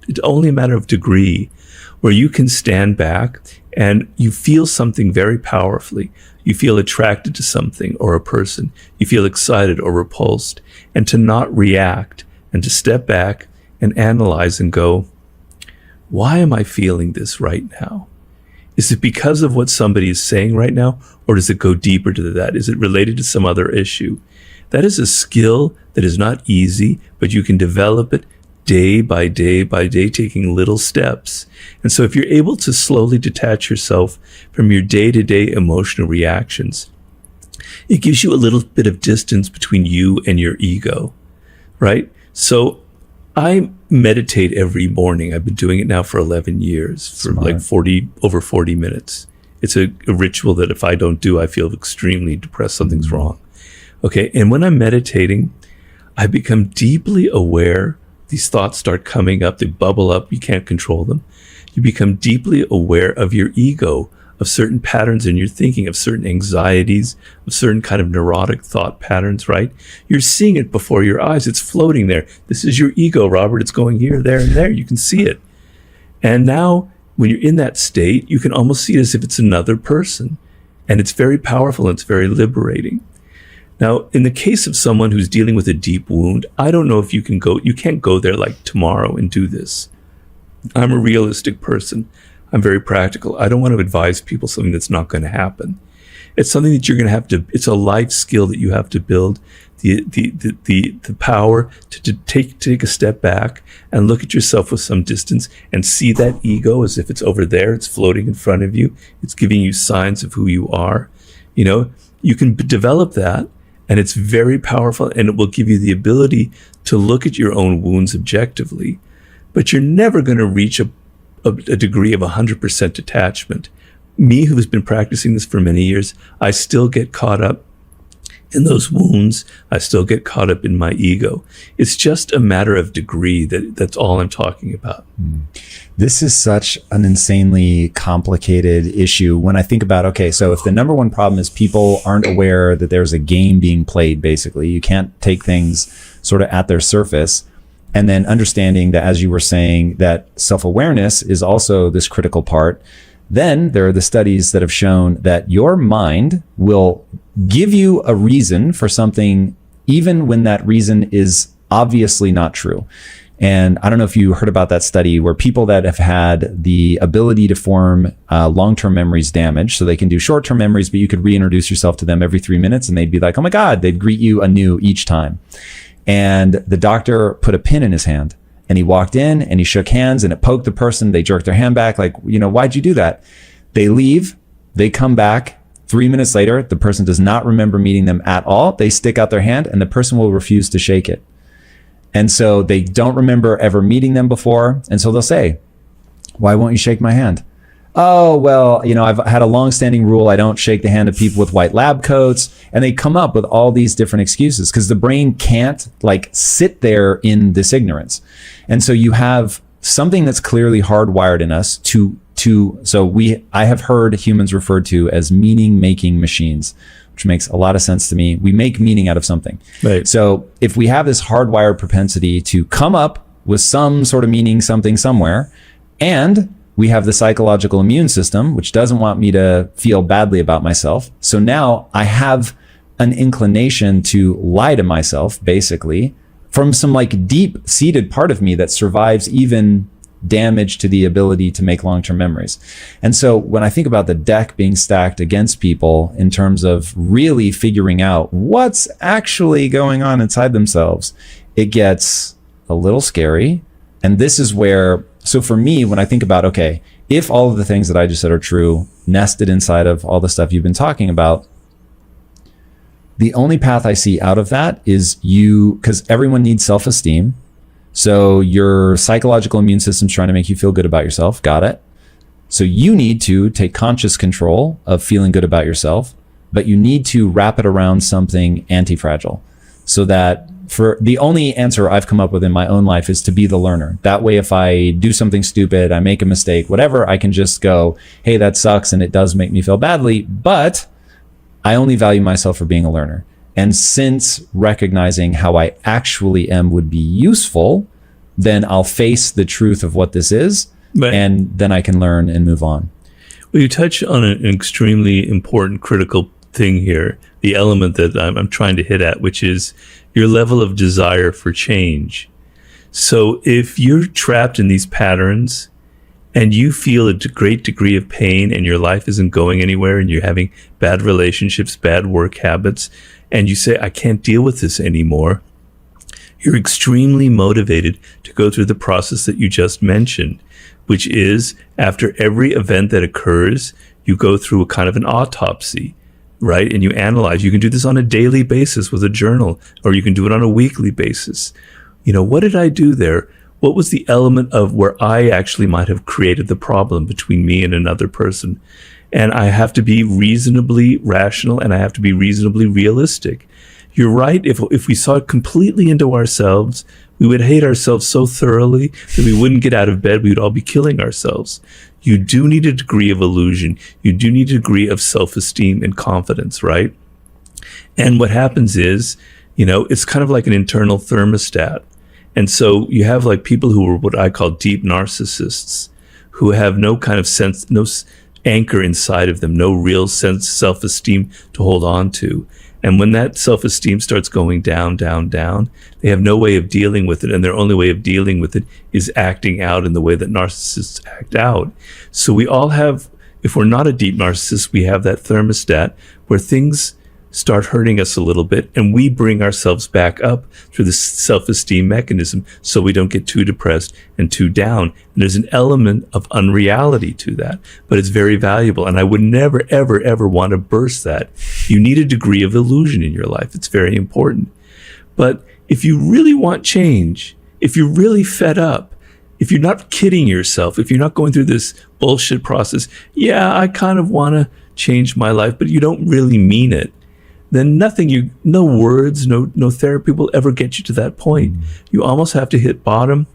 it's only a matter of degree, where you can stand back and you feel something very powerfully. You feel attracted to something or a person. You feel excited or repulsed, and to not react and to step back and analyze and go, why am I feeling this right now? Is it because of what somebody is saying right now, or does it go deeper to that? Is it related to some other issue? That is a skill that is not easy, but you can develop it day by day by day, taking little steps. And so if you're able to slowly detach yourself from your day-to-day emotional reactions, it gives you a little bit of distance between you and your ego, right? So I meditate every morning. I've been doing it now for 11 years, for Smart. like over 40 minutes. It's a ritual that if I don't do, I feel extremely depressed. Something's wrong. Okay, and when I'm meditating, I become deeply aware. These thoughts start coming up, they bubble up, you can't control them. You become deeply aware of your ego, of certain patterns in your thinking, of certain anxieties, of certain kind of neurotic thought patterns, right? You're seeing it before your eyes, it's floating there. This is your ego, Robert, it's going here, there, and there, you can see it. And now, when you're in that state, you can almost see it as if it's another person. And it's very powerful and it's very liberating. Now, in the case of someone who's dealing with a deep wound, I don't know if you can't go there like tomorrow and do this. I'm a realistic person. I'm very practical. I don't want to advise people something that's not going to happen. It's something that you're going to have to, it's a life skill that you have to build, the power to take a step back and look at yourself with some distance and see that ego as if it's over there, it's floating in front of you, it's giving you signs of who you are. You can develop that. And it's very powerful, and it will give you the ability to look at your own wounds objectively. But you're never going to reach a degree of 100% detachment. Me, who's been practicing this for many years, I still get caught up in those wounds. I still get caught up in my ego. It's just a matter of degree. That's all I'm talking about. This is such an insanely complicated issue. When I think about, okay, so if the number one problem is people aren't aware that there's a game being played, basically, you can't take things sort of at their surface. And then understanding that, as you were saying, that self-awareness is also this critical part. Then there are the studies that have shown that your mind will give you a reason for something, even when that reason is obviously not true. And I don't know if you heard about that study where people that have had the ability to form long-term memories damaged, so they can do short-term memories, but you could reintroduce yourself to them every 3 minutes and they'd be like, oh my God, they'd greet you anew each time. And the doctor put a pin in his hand. And he walked in and he shook hands and it poked the person. They jerked their hand back like, why'd you do that? They leave, they come back 3 minutes later. The person does not remember meeting them at all. They stick out their hand and the person will refuse to shake it. And so they don't remember ever meeting them before. And so they'll say, why won't you shake my hand? Oh, well, I've had a long-standing rule. I don't shake the hand of people with white lab coats. And they come up with all these different excuses because the brain can't sit there in this ignorance. And so you have something that's clearly hardwired in us I have heard humans referred to as meaning-making machines, which makes a lot of sense to me. We make meaning out of something. Right. So if we have this hardwired propensity to come up with some sort of meaning, something somewhere, and we have the psychological immune system, which doesn't want me to feel badly about myself. So now I have an inclination to lie to myself, basically, from some deep-seated part of me that survives even damage to the ability to make long-term memories. And so when I think about the deck being stacked against people in terms of really figuring out what's actually going on inside themselves, it gets a little scary. And this is where, so for me, when I think about, okay, if all of the things that I just said are true, nested inside of all the stuff you've been talking about, the only path I see out of that is because everyone needs self-esteem. So your psychological immune system's trying to make you feel good about yourself. Got it. So you need to take conscious control of feeling good about yourself, but you need to wrap it around something anti-fragile so that for the only answer I've come up with in my own life is to be the learner. That way, if I do something stupid, I make a mistake, whatever, I can just go, hey, that sucks. And it does make me feel badly, but I only value myself for being a learner. And since recognizing how I actually am would be useful, then I'll face the truth of what this is, right. And then I can learn and move on. Well, you touch on an extremely important, critical thing here, the element that I'm trying to hit at, which is your level of desire for change. So if you're trapped in these patterns and you feel a great degree of pain and your life isn't going anywhere and you're having bad relationships, bad work habits, and you say, I can't deal with this anymore, you're extremely motivated to go through the process that you just mentioned, which is after every event that occurs, you go through a kind of an autopsy, right? And you analyze. You can do this on a daily basis with a journal, or you can do it on a weekly basis. What did I do there? What was the element of where I actually might have created the problem between me and another person? And I have to be reasonably rational and I have to be reasonably realistic. You're right. If we saw completely into ourselves, we would hate ourselves so thoroughly that we wouldn't get out of bed. We would all be killing ourselves. You do need a degree of illusion. You do need a degree of self-esteem and confidence, right? And what happens is, it's kind of like an internal thermostat. And so you have people who are what I call deep narcissists, who have no kind of sense, no anchor inside of them, no real sense of self-esteem to hold on to. And when that self-esteem starts going down, down, down, they have no way of dealing with it. And their only way of dealing with it is acting out in the way that narcissists act out. So we all have, if we're not a deep narcissist, we have that thermostat where things start hurting us a little bit, and we bring ourselves back up through the self-esteem mechanism so we don't get too depressed and too down. And there's an element of unreality to that, but it's very valuable. And I would never, ever, ever want to burst that. You need a degree of illusion in your life. It's very important. But if you really want change, if you're really fed up, if you're not kidding yourself, if you're not going through this bullshit process, yeah, I kind of want to change my life, but you don't really mean it, then no words, no therapy will ever get you to that point. You almost have to hit bottom.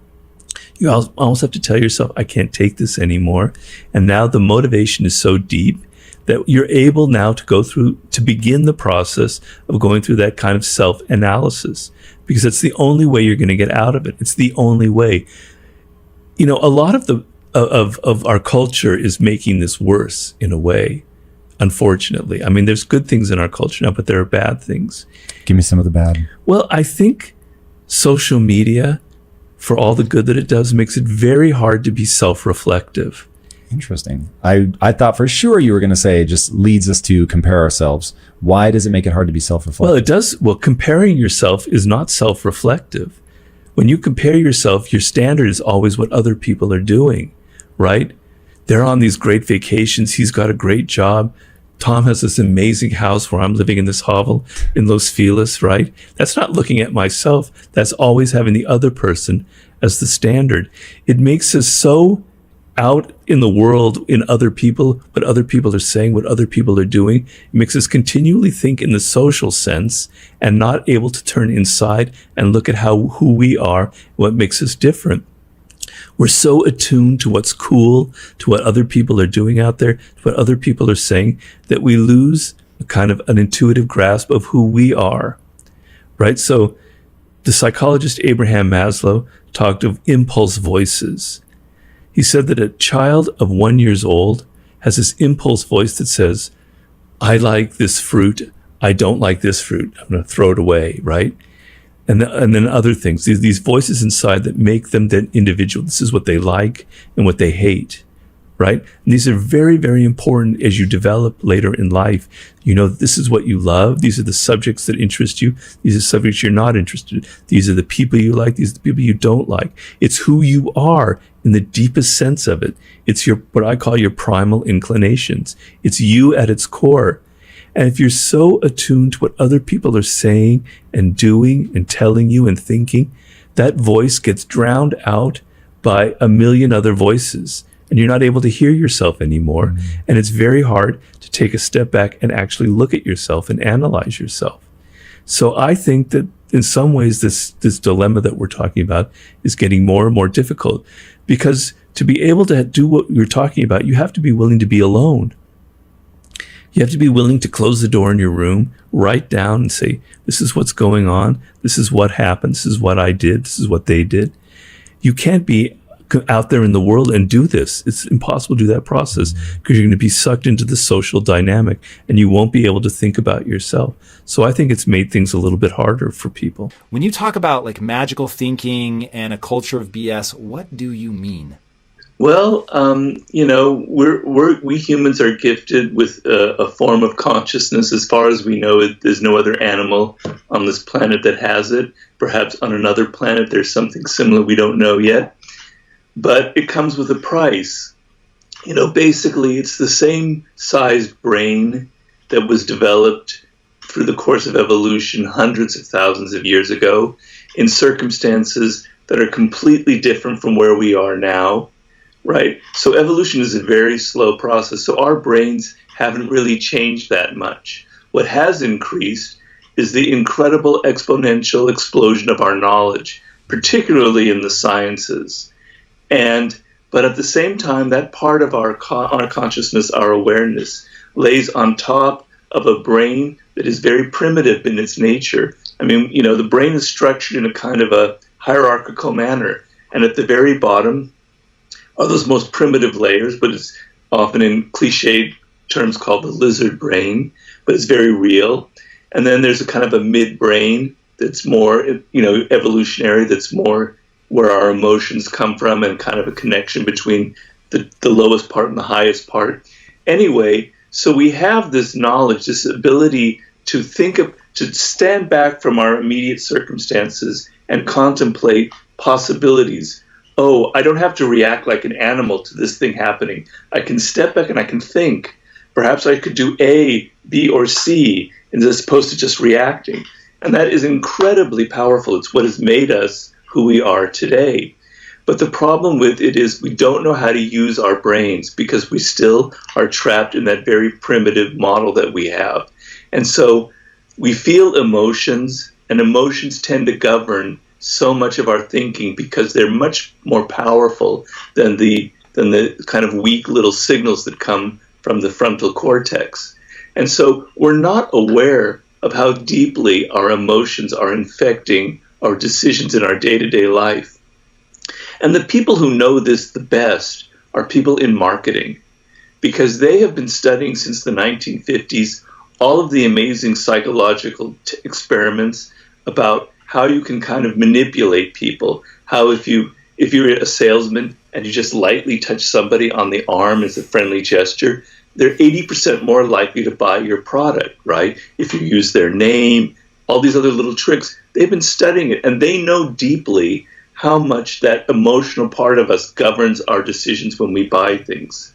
You almost have to tell yourself, I can't take this anymore. And now the motivation is so deep that you're able now to begin the process of going through that kind of self-analysis, because it's the only way you're going to get out of it. It's the only way. A lot of our culture is making this worse in a way. Unfortunately. I mean, there's good things in our culture now, but there are bad things. Give me some of the bad. Well, I think social media, for all the good that it does, makes it very hard to be self-reflective. Interesting. I thought for sure you were going to say it just leads us to compare ourselves. Why does it make it hard to be self-reflective? Well, it does. Well, comparing yourself is not self-reflective. When you compare yourself, your standard is always what other people are doing, right? They're on these great vacations. He's got a great job. Tom has this amazing house where I'm living in this hovel in Los Feliz, right? That's not looking at myself. That's always having the other person as the standard. It makes us so out in the world in other people, what other people are saying, what other people are doing. It makes us continually think in the social sense and not able to turn inside and look at who we are, what makes us different. We're so attuned to what's cool, to what other people are doing out there, to what other people are saying, that we lose a kind of an intuitive grasp of who we are, right? So the psychologist Abraham Maslow talked of impulse voices. He said that a child of 1 year old has this impulse voice that says, I like this fruit, I don't like this fruit, I'm going to throw it away, right? And then other things, these voices inside that make them that individual. This is what they like and what they hate, right? And these are very, very important as you develop later in life. This is what you love. These are the subjects that interest you. These are subjects you're not interested in. These are the people you like. These are the people you don't like. It's who you are in the deepest sense of it. It's what I call your primal inclinations. It's you at its core. And if you're so attuned to what other people are saying and doing and telling you and thinking, that voice gets drowned out by a million other voices, and you're not able to hear yourself anymore. Mm-hmm. And it's very hard to take a step back and actually look at yourself and analyze yourself. So I think that in some ways this dilemma that we're talking about is getting more and more difficult, because to be able to do what you're talking about, you have to be willing to be alone. You have to be willing to close the door in your room, write down and say, this is what's going on. This is what happened. This is what I did. This is what they did. You can't be out there in the world and do this. It's impossible to do that process because you're going to be sucked into the social dynamic and you won't be able to think about yourself. So I think it's made things a little bit harder for people. When you talk about like magical thinking and a culture of BS, what do you mean? Well, we humans are gifted with a form of consciousness. As far as we know, there's no other animal on this planet that has it. Perhaps on another planet there's something similar we don't know yet. But it comes with a price. Basically it's the same sized brain that was developed through the course of evolution hundreds of thousands of years ago in circumstances that are completely different from where we are now. Right. So evolution is a very slow process. So our brains haven't really changed that much. What has increased is the incredible exponential explosion of our knowledge, particularly in the sciences. But at the same time, that part of our consciousness, our awareness, lays on top of a brain that is very primitive in its nature. I mean, the brain is structured in a kind of a hierarchical manner. And at the very bottom are those most primitive layers, but it's often in cliched terms called the lizard brain, but it's very real. And then there's a kind of a midbrain that's more, evolutionary, that's more where our emotions come from and kind of a connection between the lowest part and the highest part. Anyway, so we have this knowledge, this ability to to stand back from our immediate circumstances and contemplate possibilities. Oh, I don't have to react like an animal to this thing happening. I can step back and I can think. Perhaps I could do A, B, or C, as opposed to just reacting. And that is incredibly powerful. It's what has made us who we are today. But the problem with it is we don't know how to use our brains because we still are trapped in that very primitive model that we have. And so we feel emotions, and emotions tend to govern so much of our thinking because they're much more powerful than the kind of weak little signals that come from the frontal cortex. And so we're not aware of how deeply our emotions are infecting our decisions in our day-to-day life. And the people who know this the best are people in marketing, because they have been studying since the 1950s all of the amazing psychological experiments about how you can kind of manipulate people. How if you're a salesman and you just lightly touch somebody on the arm as a friendly gesture, they're 80% more likely to buy your product, right? If you use their name, all these other little tricks. They've been studying it, and they know deeply how much that emotional part of us governs our decisions when we buy things.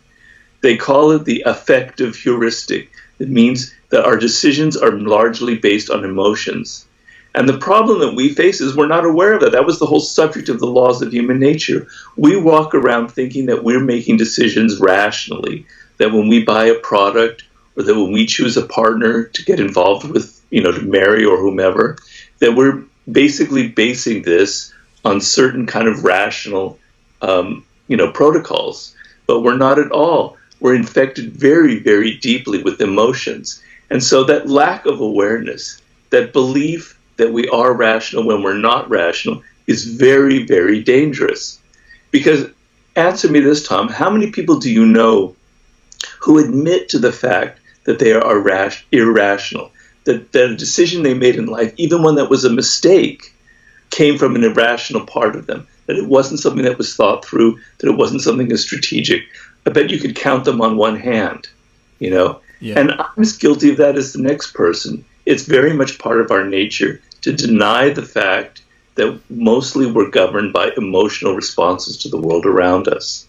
They call it the affective heuristic. It means that our decisions are largely based on emotions. And the problem that we face is we're not aware of that. That was the whole subject of the laws of human nature. We walk around thinking that we're making decisions rationally, that when we buy a product or that when we choose a partner to get involved with, to marry or whomever, that we're basically basing this on certain kind of rational, protocols. But we're not at all. We're infected very, very deeply with emotions. And so that lack of awareness, that belief that we are rational when we're not rational, is very, very dangerous. Because, answer me this, Tom, how many people do you know who admit to the fact that they are irrational, that a decision they made in life, even one that was a mistake, came from an irrational part of them, that it wasn't something that was thought through, that it wasn't something as strategic? I bet you could count them on one hand, Yeah. And I'm as guilty of that as the next person. It's very much part of our nature to deny the fact that mostly we're governed by emotional responses to the world around us.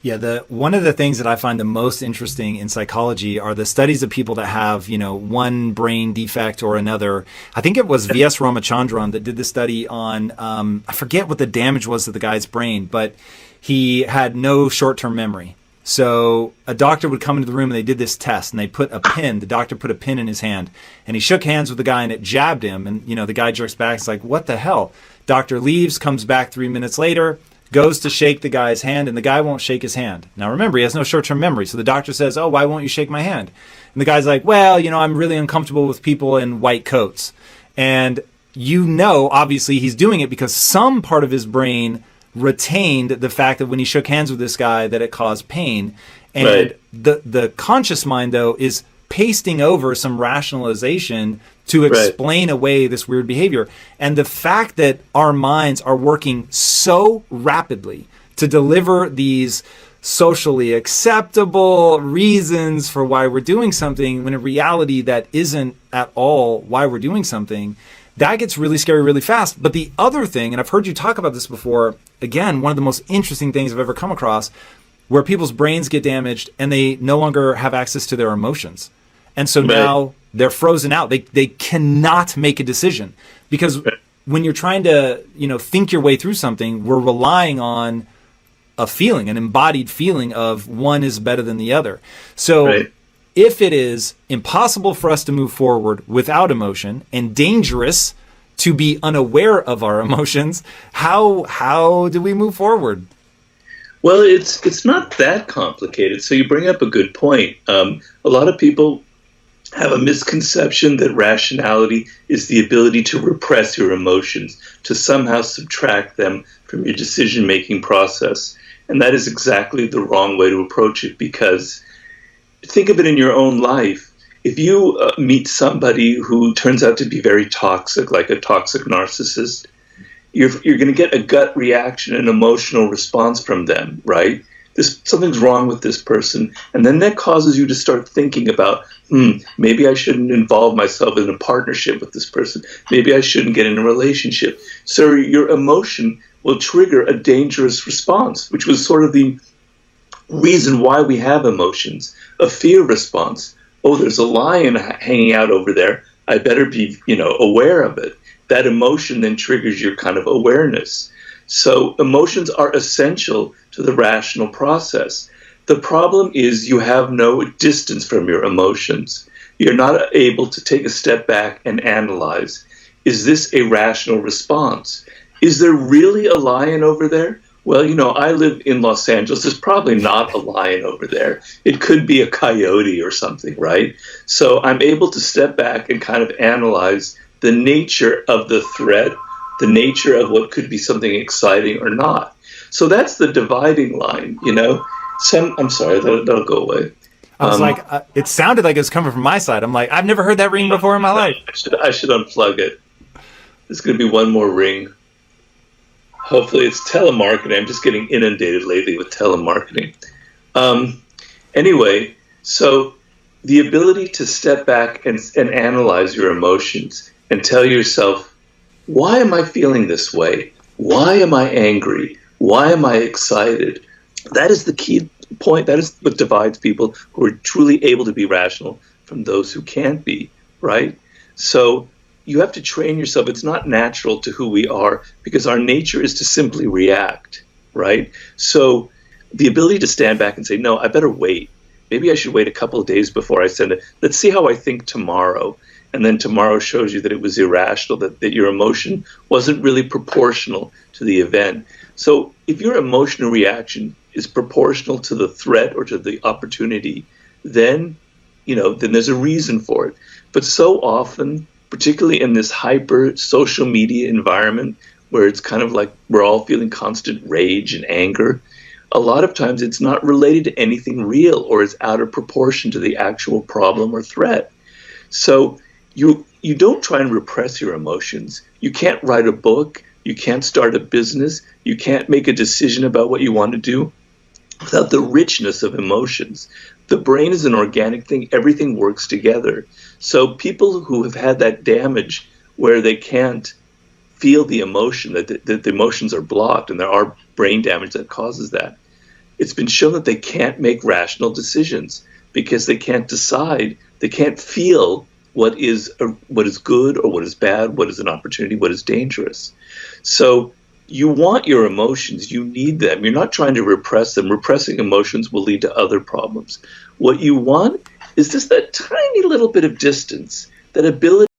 Yeah, one of the things that I find the most interesting in psychology are the studies of people that have, one brain defect or another. I think it was V.S. Ramachandran that did the study on, I forget what the damage was to the guy's brain, but he had no short-term memory. So a doctor would come into the room and they did this test, and the doctor put a pin in his hand, and he shook hands with the guy and it jabbed him. And, the guy jerks back. It's like, what the hell? Doctor leaves, comes back 3 minutes later, goes to shake the guy's hand, and the guy won't shake his hand. Now remember, he has no short-term memory. So the doctor says, oh, why won't you shake my hand? And the guy's like, well, I'm really uncomfortable with people in white coats. And obviously he's doing it because some part of his brain retained the fact that when he shook hands with this guy that it caused pain. And right. the conscious mind, though, is pasting over some rationalization to explain away this weird behavior. And the fact that our minds are working so rapidly to deliver these socially acceptable reasons for why we're doing something, when in reality that isn't at all why we're doing something, that gets really scary really fast. But the other thing, and I've heard you talk about this before, again, one of the most interesting things I've ever come across, where people's brains get damaged and they no longer have access to their emotions. And so now they're frozen out. They cannot make a decision, because when you're trying to, think your way through something, we're relying on a feeling, an embodied feeling of one is better than the other. So if it is impossible for us to move forward without emotion and dangerous to be unaware of our emotions, how do we move forward? Well, it's not that complicated. So you bring up a good point. A lot of people have a misconception that rationality is the ability to repress your emotions, to somehow subtract them from your decision-making process. And that is exactly the wrong way to approach it, because think of it in your own life. If you meet somebody who turns out to be very toxic, like a toxic narcissist, you're going to get a gut reaction, an emotional response from them, right? something's wrong with this person. And then that causes you to start thinking about, maybe I shouldn't involve myself in a partnership with this person. Maybe I shouldn't get in a relationship. So your emotion will trigger a dangerous response, which was sort of the reason why we have emotions. A fear response. Oh, there's a lion hanging out over there. I better be, aware of it. That emotion then triggers your kind of awareness. So emotions are essential to the rational process. The problem is you have no distance from your emotions. You're not able to take a step back and analyze, is this a rational response? Is there really a lion over there? Well, I live in Los Angeles. There's probably not a lion over there. It could be a coyote or something, right? So I'm able to step back and kind of analyze the nature of the threat, the nature of what could be something exciting or not. So that's the dividing line, I'm sorry, that'll go away. I was like, it sounded like it was coming from my side. I'm like, I've never heard that ring before in my life. I should unplug it. There's going to be one more ring. Hopefully it's telemarketing. I'm just getting inundated lately with telemarketing. Anyway, so the ability to step back and analyze your emotions and tell yourself, why am I feeling this way? Why am I angry? Why am I excited? That is the key point. That is what divides people who are truly able to be rational from those who can't be, right? So you have to train yourself. It's not natural to who we are because our nature is to simply react, right? So the ability to stand back and say, no, I better wait. Maybe I should wait a couple of days before I send it. Let's see how I think tomorrow. And then tomorrow shows you that it was irrational, that your emotion wasn't really proportional to the event. So if your emotional reaction is proportional to the threat or to the opportunity, then there's a reason for it. But so often, particularly in this hyper social media environment where it's kind of like we're all feeling constant rage and anger, a lot of times it's not related to anything real or is out of proportion to the actual problem or threat. So you don't try and repress your emotions. You can't write a book. You can't start a business. You can't make a decision about what you want to do without the richness of emotions. The brain is an organic thing. Everything works together. So people who have had that damage where they can't feel the emotion, that the emotions are blocked, and there are brain damage that causes that, it's been shown that they can't make rational decisions because they can't decide, they can't feel what is good or what is bad, what is an opportunity, what is dangerous. So you want your emotions, you need them. You're not trying to repress them. Repressing emotions will lead to other problems. What you want is just that tiny little bit of distance, that ability